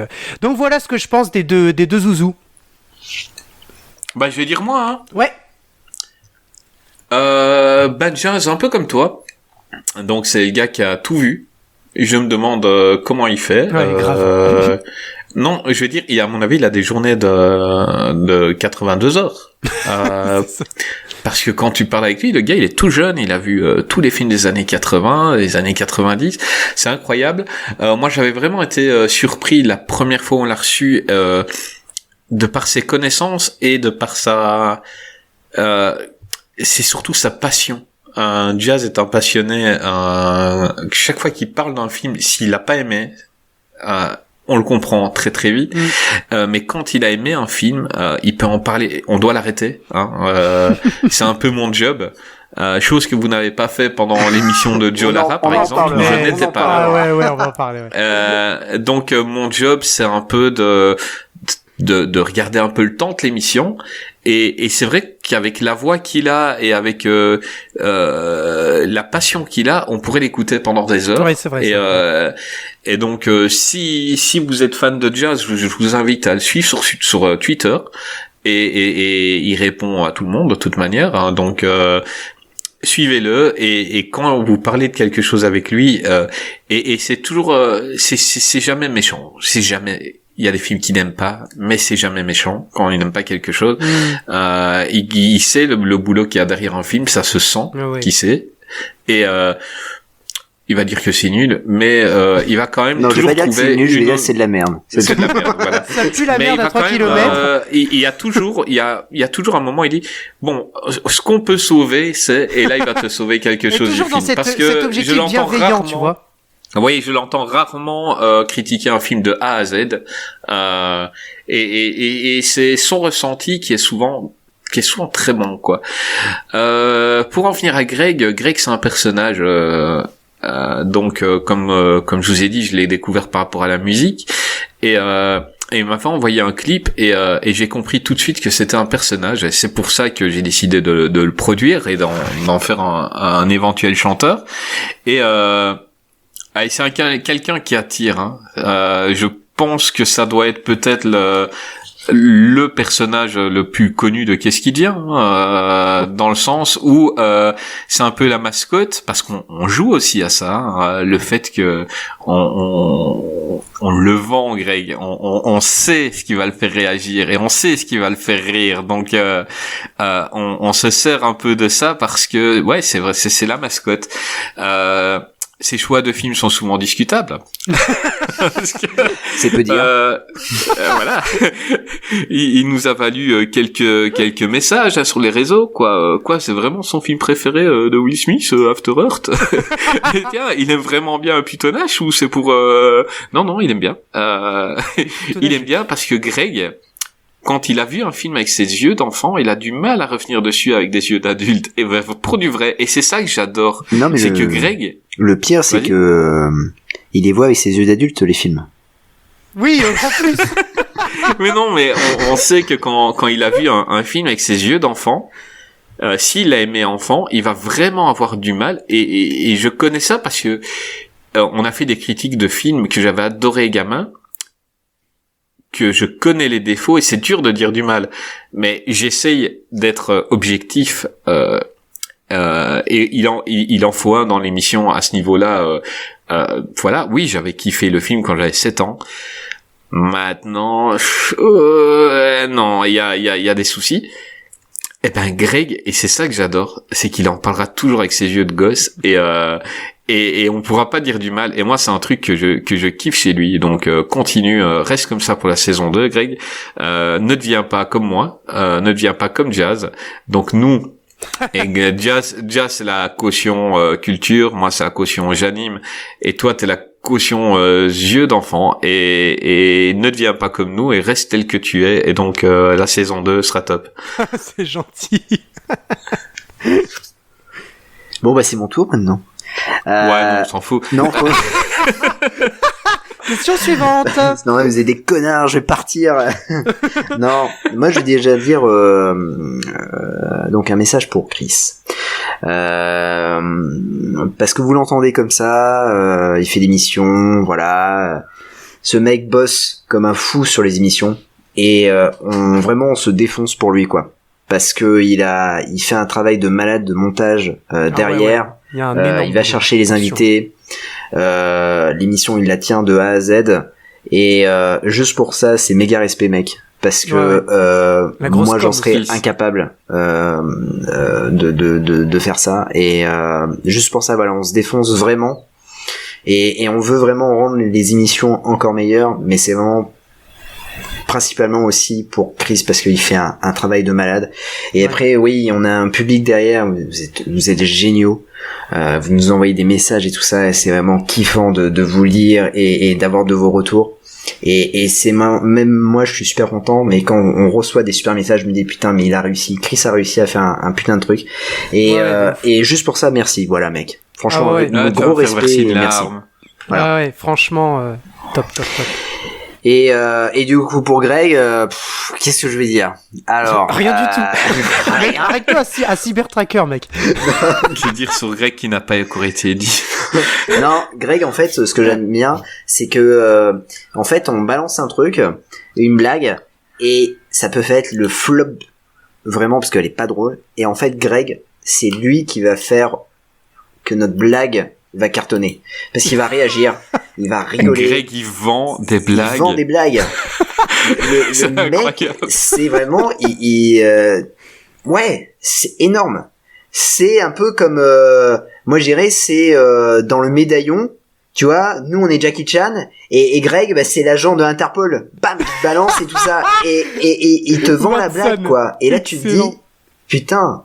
[SPEAKER 4] voilà ce que je pense des deux zouzous.
[SPEAKER 3] Bah, je vais dire moi, hein.
[SPEAKER 4] Ouais.
[SPEAKER 3] Jazz, un peu comme toi. Donc, c'est le gars qui a tout vu. Et je me demande comment il fait.
[SPEAKER 4] Ouais, grave.
[SPEAKER 3] Non, je vais dire, à mon avis, il a des journées de 82 heures. Parce que quand tu parles avec lui, le gars, il est tout jeune, il a vu tous les films des années 80, des années 90. C'est incroyable. Moi, j'avais vraiment été surpris la première fois où on l'a reçu, de par ses connaissances et de par c'est surtout sa passion. Jazz est un passionné. Chaque fois qu'il parle d'un film, s'il l'a pas aimé, on le comprend très très vite. Mais quand il a aimé un film, il peut en parler. On doit l'arrêter. C'est un peu mon job. Chose que vous n'avez pas fait pendant l'émission de Joe Lara, par exemple. Je n'étais pas là.
[SPEAKER 4] Ah ouais, on va en parler. Ouais.
[SPEAKER 3] Donc mon job, c'est un peu de regarder un peu le temps de l'émission. Et c'est vrai qu'avec la voix qu'il a et avec la passion qu'il a, on pourrait l'écouter pendant des heures.
[SPEAKER 4] Ouais, c'est vrai.
[SPEAKER 3] Et donc si vous êtes fan de Jazz, je vous invite à le suivre sur Twitter. Et il répond à tout le monde de toute manière. Hein, donc suivez-le et quand vous parlez de quelque chose avec lui, et c'est toujours, c'est jamais méchant, c'est jamais. Il y a des films qu'il n'aime pas, mais c'est jamais méchant quand il n'aime pas quelque chose. Il sait le boulot qu'il y a derrière un film, ça se sent, qu'il sait. Et il va dire que c'est nul, mais il va quand même
[SPEAKER 5] non,
[SPEAKER 3] toujours
[SPEAKER 5] je vais pas dire que c'est nul, je vais dire que c'est de la merde.
[SPEAKER 3] C'est de la merde, voilà.
[SPEAKER 4] Ça pue la
[SPEAKER 3] Mais
[SPEAKER 4] merde
[SPEAKER 3] il va
[SPEAKER 4] à 3
[SPEAKER 3] quand même,
[SPEAKER 4] kilomètres.
[SPEAKER 3] il y a toujours, il y a toujours un moment, il dit, bon, ce qu'on peut sauver, c'est, et là, il va te sauver quelque
[SPEAKER 4] Et
[SPEAKER 3] chose du
[SPEAKER 4] toujours dans
[SPEAKER 3] film. Parce
[SPEAKER 4] cet
[SPEAKER 3] que
[SPEAKER 4] objectif
[SPEAKER 3] je l'entends
[SPEAKER 4] bienveillant,
[SPEAKER 3] rarement.
[SPEAKER 4] tu vois.
[SPEAKER 3] Oui, je l'entends rarement critiquer un film de A à Z, et c'est son ressenti qui est souvent très bon, quoi. Pour en venir à Greg c'est un personnage. Donc, comme je vous ai dit, je l'ai découvert par rapport à la musique, et il m'a fait envoyer un clip, et j'ai compris tout de suite que c'était un personnage, et c'est pour ça que j'ai décidé de le produire et d'en faire un éventuel chanteur. Et c'est quelqu'un qui attire, hein. Je pense que ça doit être peut-être le personnage le plus connu de Qu'est-ce qui devient, dans le sens où c'est un peu la mascotte, parce qu'on joue aussi à ça, hein, le fait que on le vend, Greg, on sait ce qui va le faire réagir et on sait ce qui va le faire rire, donc on se sert un peu de ça parce que ouais, c'est vrai, c'est la mascotte. Ses choix de films sont souvent discutables.
[SPEAKER 5] C'est peu dire.
[SPEAKER 3] Voilà. Il nous a valu quelques messages sur les réseaux, quoi. C'est vraiment son film préféré de Will Smith, After Earth. Et tiens, il aime vraiment bien Putonache ou c'est pour Non, il aime bien. Il aime bien parce que Greg, quand il a vu un film avec ses yeux d'enfant, il a du mal à revenir dessus avec des yeux d'adulte. Et pour du vrai. Et c'est ça que j'adore.
[SPEAKER 5] Non, mais
[SPEAKER 3] c'est que Greg...
[SPEAKER 5] Le pire, c'est
[SPEAKER 3] Vas-y.
[SPEAKER 5] que il les voit avec ses yeux d'adulte, les films.
[SPEAKER 4] Oui, en plus.
[SPEAKER 3] Mais non, mais on sait que quand il a vu un film avec ses yeux d'enfant, s'il a aimé enfant, il va vraiment avoir du mal. Et je connais ça parce que on a fait des critiques de films que j'avais adoré gamin, que je connais les défauts, et c'est dur de dire du mal. Mais j'essaye d'être objectif. Et il en faut un dans l'émission à ce niveau-là. Voilà, oui, j'avais kiffé le film quand j'avais 7 ans. Maintenant, non, il y a des soucis. Eh ben, Greg, et c'est ça que j'adore, c'est qu'il en parlera toujours avec ses yeux de gosse, et on pourra pas dire du mal. Et moi, c'est un truc que je kiffe chez lui. Donc, continue, reste comme ça pour la saison 2, Greg. Ne deviens pas comme moi, ne deviens pas comme Jazz. Donc, nous, et Jazz c'est la caution culture, moi c'est la caution j'anime, et toi t'es la caution yeux d'enfant, et ne deviens pas comme nous et reste tel que tu es, et donc la saison 2 sera top.
[SPEAKER 4] C'est gentil.
[SPEAKER 5] Bon, bah, c'est mon tour maintenant.
[SPEAKER 3] Ouais, non, on s'en fout.
[SPEAKER 5] Non,
[SPEAKER 4] Question suivante.
[SPEAKER 5] non, vous êtes des connards, je vais partir. Non, moi je vais déjà dire donc un message pour Chris. Parce que vous l'entendez comme ça, il fait des missions, voilà. Ce mec bosse comme un fou sur les émissions, et vraiment on se défonce pour lui, quoi. Parce que il fait un travail de malade de montage derrière.
[SPEAKER 4] Ouais. Il y a un énorme
[SPEAKER 5] Il va chercher les invités. L'émission, il la tient de A à Z. Et juste pour ça, c'est méga respect, mec. Parce que moi, j'en serais incapable de faire ça. Et juste pour ça, voilà, on se défonce vraiment. Et on veut vraiment rendre les émissions encore meilleures. Mais c'est vraiment principalement aussi pour Chris, parce qu'il fait un travail de malade. Et après, oui, on a un public derrière. Vous êtes géniaux. Vous nous envoyez des messages et tout ça, et c'est vraiment kiffant de vous lire et d'avoir de vos retours. Et c'est même moi, je suis super content. Mais quand on reçoit des super messages, je me dis putain, mais Chris a réussi à faire un putain de truc. Et juste pour ça, merci. Voilà, mec. Franchement, avec mon gros respect, merci.
[SPEAKER 4] Voilà. Ah ouais, franchement, top.
[SPEAKER 5] Et du coup, pour Greg, qu'est-ce que je vais dire? Alors.
[SPEAKER 4] Rien du tout. Arrête-toi à Cybertracker, mec.
[SPEAKER 3] Je vais dire sur Greg qui n'a pas encore été dit.
[SPEAKER 5] Non, Greg, en fait, ce que j'aime bien, c'est que, en fait, on balance un truc, une blague, et ça peut faire le flop, vraiment, parce qu'elle est pas drôle. Et en fait, Greg, c'est lui qui va faire que notre blague va cartonner. Parce qu'il va réagir, il va rigoler.
[SPEAKER 3] Greg, il vend des blagues.
[SPEAKER 5] Il vend des blagues. Le mec, c'est vraiment, ouais, c'est énorme. C'est un peu comme, moi je dirais, c'est dans le médaillon. Tu vois, nous on est Jackie Chan et Greg, bah, c'est l'agent de Interpol. Bam, il balance et tout ça et il te vend la blague quoi. Et là tu te dis, putain,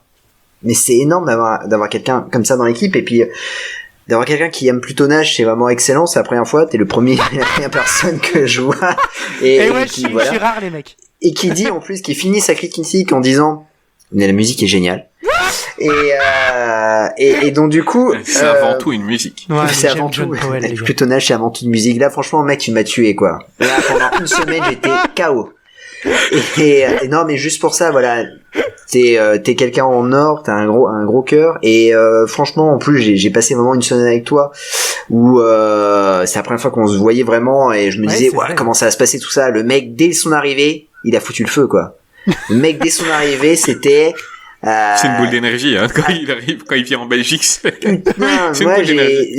[SPEAKER 5] mais c'est énorme d'avoir quelqu'un comme ça dans l'équipe et puis d'avoir quelqu'un qui aime Plutonage, c'est vraiment excellent. C'est la première fois, t'es la première personne que je vois
[SPEAKER 4] et ouais, je suis rare les mecs.
[SPEAKER 5] Et qui dit en plus, qui finit sa critique en disant, mais la musique est géniale. Et donc du coup
[SPEAKER 3] c'est avant tout une musique.
[SPEAKER 5] Ouais, c'est avant tout Plutonage, c'est avant tout une musique. Là franchement mec tu m'as tué quoi. Là pendant une semaine j'étais KO. Et non mais juste pour ça voilà, t'es quelqu'un en or, t'as un gros cœur et franchement en plus j'ai passé vraiment une semaine avec toi où c'est la première fois qu'on se voyait vraiment et je me disais ouais, comment ça va se passer tout ça. Le mec dès son arrivée il a foutu le feu quoi. Le mec dès son arrivée c'était
[SPEAKER 3] c'est une boule d'énergie, hein, quand il arrive, quand il vient en Belgique.
[SPEAKER 5] Putain, moi,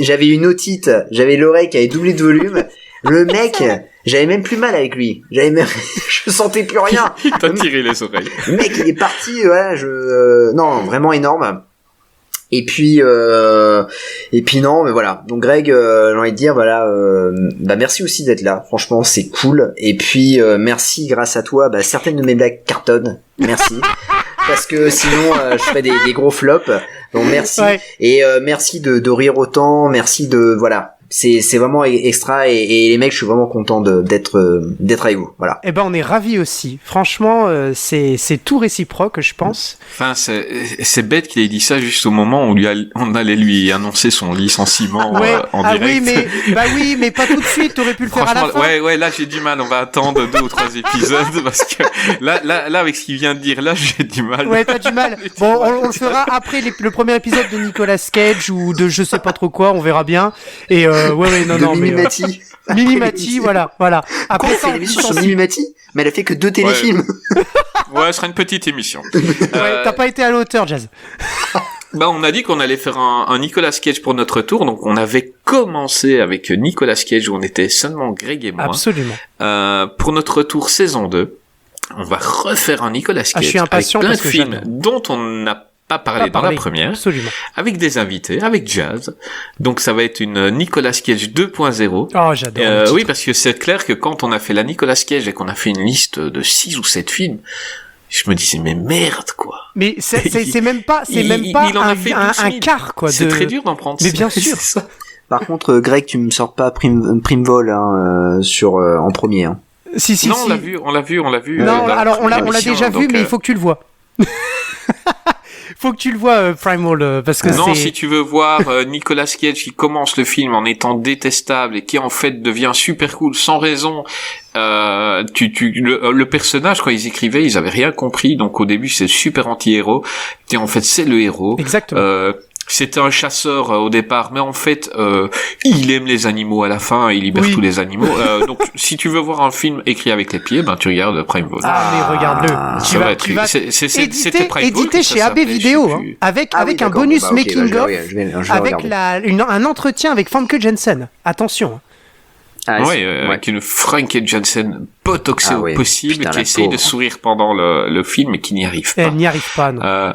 [SPEAKER 5] j'avais une otite, j'avais l'oreille qui avait doublé de volume. Le mec, j'avais même plus mal avec lui. Je sentais plus rien.
[SPEAKER 3] Il t'a tiré les oreilles.
[SPEAKER 5] Le mec, il est parti, ouais, non, vraiment énorme. Et puis non, mais voilà. Donc Greg, j'ai envie de dire, voilà, bah merci aussi d'être là. Franchement, c'est cool. Et puis merci, grâce à toi, bah certaines de mes blagues cartonnent. Merci. Parce que sinon je ferais des gros flops. Donc merci. Ouais. Et merci de rire autant, merci de voilà. C'est vraiment extra et les mecs je suis vraiment content d'être avec vous. Voilà.
[SPEAKER 4] Eh ben on est ravis aussi. Franchement c'est tout réciproque je pense.
[SPEAKER 3] Enfin c'est bête qu'il ait dit ça juste au moment où on allait lui annoncer son licenciement
[SPEAKER 4] ouais.
[SPEAKER 3] En direct.
[SPEAKER 4] Oui mais pas tout de suite, t'aurais pu le faire à la fin.
[SPEAKER 3] Ouais là j'ai du mal, on va attendre 2 ou 3 épisodes parce que là avec ce qu'il vient de dire là j'ai du mal.
[SPEAKER 4] Ouais, t'as du mal. Bon, on le fera après le premier épisode de Nicolas Cage ou de je sais pas trop quoi, on verra bien. Et ouais, non,
[SPEAKER 5] Minimati.
[SPEAKER 4] Minimati, voilà.
[SPEAKER 5] Après, ça, l'émission sur Minimati, mais elle a fait que 2 téléfilms.
[SPEAKER 3] Ouais, ce sera une petite émission.
[SPEAKER 4] Ouais, t'as pas été à la hauteur, Jazz.
[SPEAKER 3] Bah, on a dit qu'on allait faire un Nicolas Cage pour notre tour, donc on avait commencé avec Nicolas Cage où on était seulement Greg et moi.
[SPEAKER 4] Absolument.
[SPEAKER 3] Pour notre tour saison 2, on va refaire un Nicolas Cage.
[SPEAKER 4] Je suis impatient
[SPEAKER 3] avec plein
[SPEAKER 4] parce
[SPEAKER 3] de films dont on n'a pas parlé dans la première.
[SPEAKER 4] Absolument.
[SPEAKER 3] Avec des invités, avec Jazz. Donc ça va être une Nicolas Cage 2.0.
[SPEAKER 4] Oh, j'adore.
[SPEAKER 3] Oui, parce que c'est clair que quand on a fait la Nicolas Cage et qu'on a fait une liste de 6 ou 7 films, je me disais mais merde quoi.
[SPEAKER 4] Mais c'est même pas un quart quoi.
[SPEAKER 3] C'est très dur d'en prendre.
[SPEAKER 4] Mais bien sûr.
[SPEAKER 5] Ça. Par contre, Greg, tu me sors pas prime vol sur en premier. Hein.
[SPEAKER 4] Si.
[SPEAKER 3] Non, on l'a vu.
[SPEAKER 4] Non, alors on l'a déjà vu, mais il faut que tu le vois. Faut que tu le vois, Primal, parce que
[SPEAKER 3] non, si tu veux voir Nicolas Cage qui commence le film en étant détestable et qui en fait devient super cool sans raison. Le personnage quand ils écrivaient, ils avaient rien compris. Donc au début c'est super anti-héros. Et en fait c'est le héros.
[SPEAKER 4] Exactement.
[SPEAKER 3] C'était un chasseur au départ, mais en fait, il aime les animaux à la fin, il libère tous les animaux. Donc, si tu veux voir un film écrit avec les pieds, ben tu regardes Primeval.
[SPEAKER 4] Ah, mais regarde-le. Tu vas
[SPEAKER 3] c'était
[SPEAKER 4] édité chez AB Vidéo, hein, avec un bonus making of, avec un entretien avec Famke Janssen. Attention.
[SPEAKER 3] Avec une Famke Janssen botoxée au possible, qui essaye de sourire pendant le film et qui n'y arrive pas.
[SPEAKER 4] Elle n'y arrive pas, non.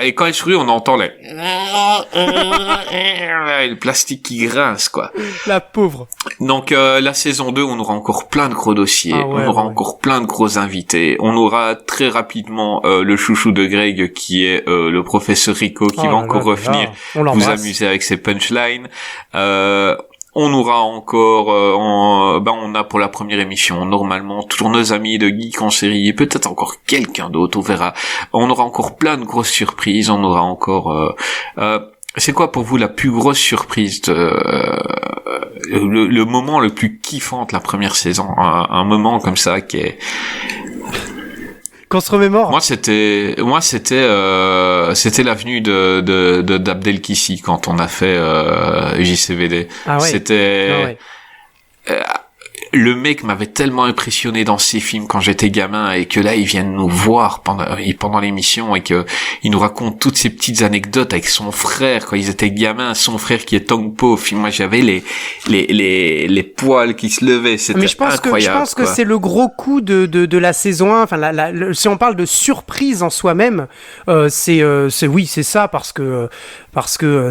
[SPEAKER 3] Et quand elle sourit, on entend le plastique qui grince, quoi.
[SPEAKER 4] La pauvre.
[SPEAKER 3] Donc, la saison 2, on aura encore plein de gros dossiers, on aura encore plein de gros invités, on aura très rapidement le chouchou de Greg, qui est le professeur Rico, qui va encore revenir vous amuser avec ses punchlines. On aura encore, on a pour la première émission, normalement, toujours nos amis de Geek en série, et peut-être encore quelqu'un d'autre, on verra. On aura encore plein de grosses surprises, on aura encore, c'est quoi pour vous la plus grosse surprise le moment le plus kiffant de la première saison? Un moment comme ça qui est,
[SPEAKER 4] qu'on se remémore.
[SPEAKER 3] Moi, c'était l'avenue d'Abdel Kissi quand on a fait JCVD.
[SPEAKER 4] Ah ouais.
[SPEAKER 3] C'était le mec m'avait tellement impressionné dans ses films quand j'étais gamin, et que là il vient nous voir pendant l'émission, et que il nous raconte toutes ces petites anecdotes avec son frère quand ils étaient gamins, son frère qui est Tongpo. Moi j'avais les poils qui se levaient, c'était incroyable.
[SPEAKER 4] Je pense que c'est le gros coup de la saison 1. Enfin, si on parle de surprise en soi-même, c'est ça, parce que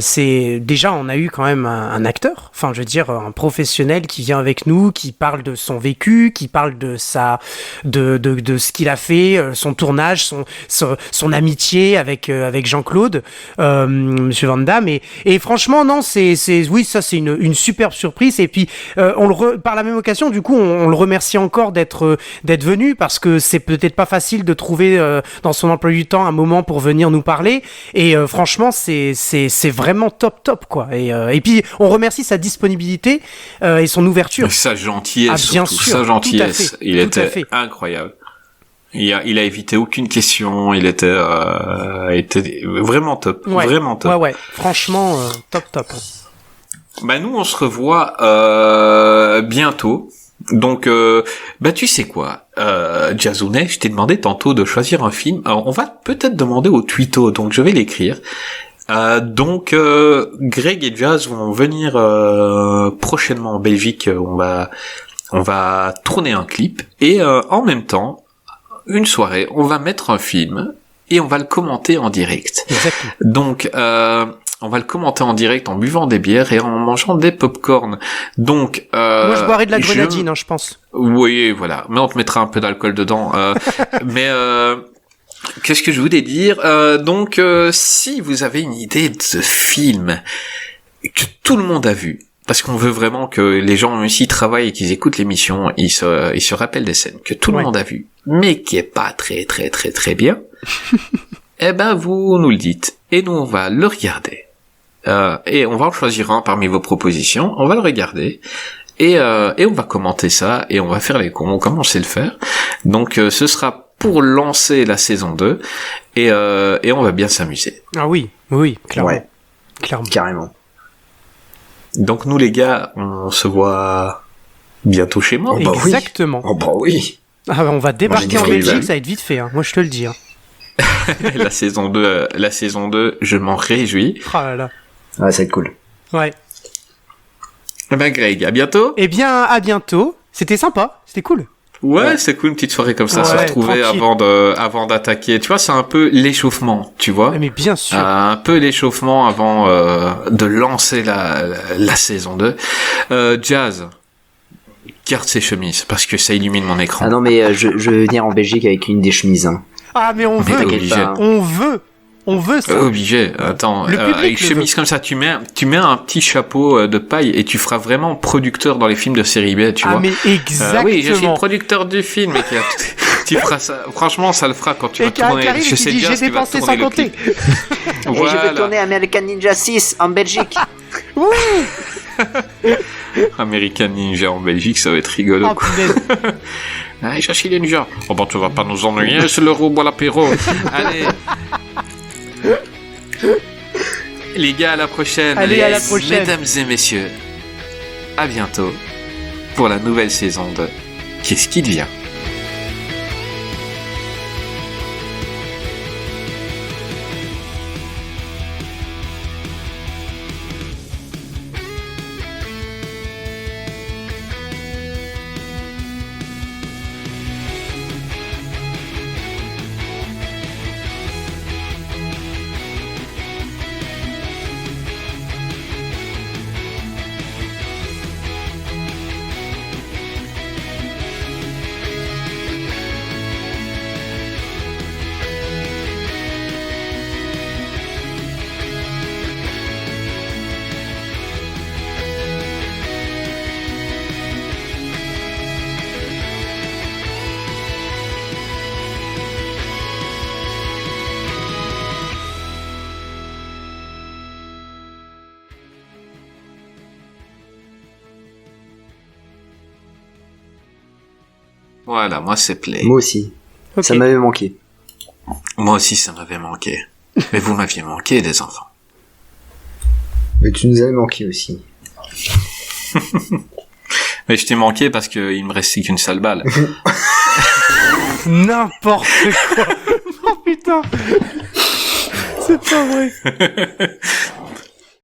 [SPEAKER 4] c'est déjà, on a eu quand même un acteur, enfin je veux dire un professionnel qui vient avec nous, qui parle de son vécu, qui parle de ce qu'il a fait, son tournage, son amitié avec Jean-Claude, Monsieur Van Damme, et franchement non, c'est une superbe surprise. Et puis par la même occasion, du coup, on le remercie encore d'être venu, parce que c'est peut-être pas facile de trouver dans son emploi du temps un moment pour venir nous parler, et franchement c'est vraiment top quoi. Et puis on remercie sa disponibilité et son ouverture,
[SPEAKER 3] sa gentillesse,
[SPEAKER 4] bien
[SPEAKER 3] surtout
[SPEAKER 4] sûr,
[SPEAKER 3] sa gentillesse. Il était
[SPEAKER 4] incroyable.
[SPEAKER 3] Il a évité aucune question. Il était vraiment top, vraiment top.
[SPEAKER 4] Ouais, franchement top.
[SPEAKER 3] Bah nous on se revoit bientôt. Donc tu sais quoi, Jazounet, je t'ai demandé tantôt de choisir un film. Alors on va peut-être demander au Twito, donc je vais l'écrire. Donc Greg et Jazz vont venir prochainement en Belgique. On va tourner un clip, et en même temps, une soirée, on va mettre un film et on va le commenter en direct.
[SPEAKER 4] Exactement.
[SPEAKER 3] Donc on va le commenter en direct en buvant des bières et en mangeant des pop-corn. Donc
[SPEAKER 4] moi je boirai de la grenadine, je pense.
[SPEAKER 3] Oui, voilà. Mais on te mettra un peu d'alcool dedans. Mais qu'est-ce que je voulais dire? Donc si vous avez une idée de ce film que tout le monde a vu, parce qu'on veut vraiment que les gens, même s'ils travaillent et qu'ils écoutent l'émission, ils se rappellent des scènes que tout le monde a vu, mais qui est pas très très très très bien, eh ben vous nous le dites, et nous on va le regarder. Et on va en choisir un parmi vos propositions, on va le regarder, et on va commenter ça, et on va faire les cons, comme on sait le faire. Donc ce sera pour lancer la saison 2, et on va bien s'amuser.
[SPEAKER 4] Ah oui, clairement.
[SPEAKER 5] Ouais. Carrément.
[SPEAKER 3] Donc nous les gars, on se voit bientôt chez moi.
[SPEAKER 4] Exactement.
[SPEAKER 5] Oh bah oui.
[SPEAKER 4] Ah bah on va débarquer en Belgique, ça va être vite fait, hein. Moi je te le dis. Hein.
[SPEAKER 3] la saison 2, je m'en réjouis.
[SPEAKER 4] Oh là là.
[SPEAKER 5] Ouais, ça va être cool. Ouais.
[SPEAKER 3] Eh ben Greg, à bientôt.
[SPEAKER 4] Eh bien, à bientôt. C'était sympa, c'était cool.
[SPEAKER 3] Ouais, c'est cool, une petite soirée comme ça, se retrouver avant d'attaquer. Tu vois, c'est un peu l'échauffement, tu vois.
[SPEAKER 4] Mais bien sûr.
[SPEAKER 3] Un peu l'échauffement avant de lancer la saison 2. Jazz, garde ses chemises, parce que ça illumine mon écran.
[SPEAKER 5] Ah non, mais je vais venir en Belgique avec une des chemises. Hein.
[SPEAKER 4] Ah, mais on veut ça.
[SPEAKER 3] Obligé. Attends, avec chemise comme ça, tu mets un petit chapeau de paille et tu feras vraiment producteur dans les films de série B, tu vois.
[SPEAKER 4] Ah mais exactement.
[SPEAKER 3] Oui, je suis le producteur du film. Et tu feras ça. Franchement, ça le fera quand tu vas tourner.
[SPEAKER 4] Je sais bien j'ai dépensé sans compter.
[SPEAKER 5] Voilà. Et je vais tourner American Ninja 6 en Belgique.
[SPEAKER 3] American Ninja en Belgique, ça va être rigolo.
[SPEAKER 4] Oh, punaise.
[SPEAKER 3] Allez, chercher les ninjas. Oh bah tu vas pas nous ennuyer, c'est le robot à l'apéro. Allez. Les gars, à la prochaine.
[SPEAKER 4] Allez, à la prochaine.
[SPEAKER 3] Mesdames et messieurs, à bientôt pour la nouvelle saison de Qu'est-ce qui devient? Voilà, moi c'est play.
[SPEAKER 5] Moi aussi. Okay. Ça m'avait manqué.
[SPEAKER 3] Moi aussi ça m'avait manqué. Mais vous m'aviez manqué, les enfants.
[SPEAKER 5] Mais tu nous avais manqué aussi.
[SPEAKER 3] Mais je t'ai manqué parce que il me restait qu'une seule balle.
[SPEAKER 4] N'importe quoi. Oh putain. C'est pas vrai.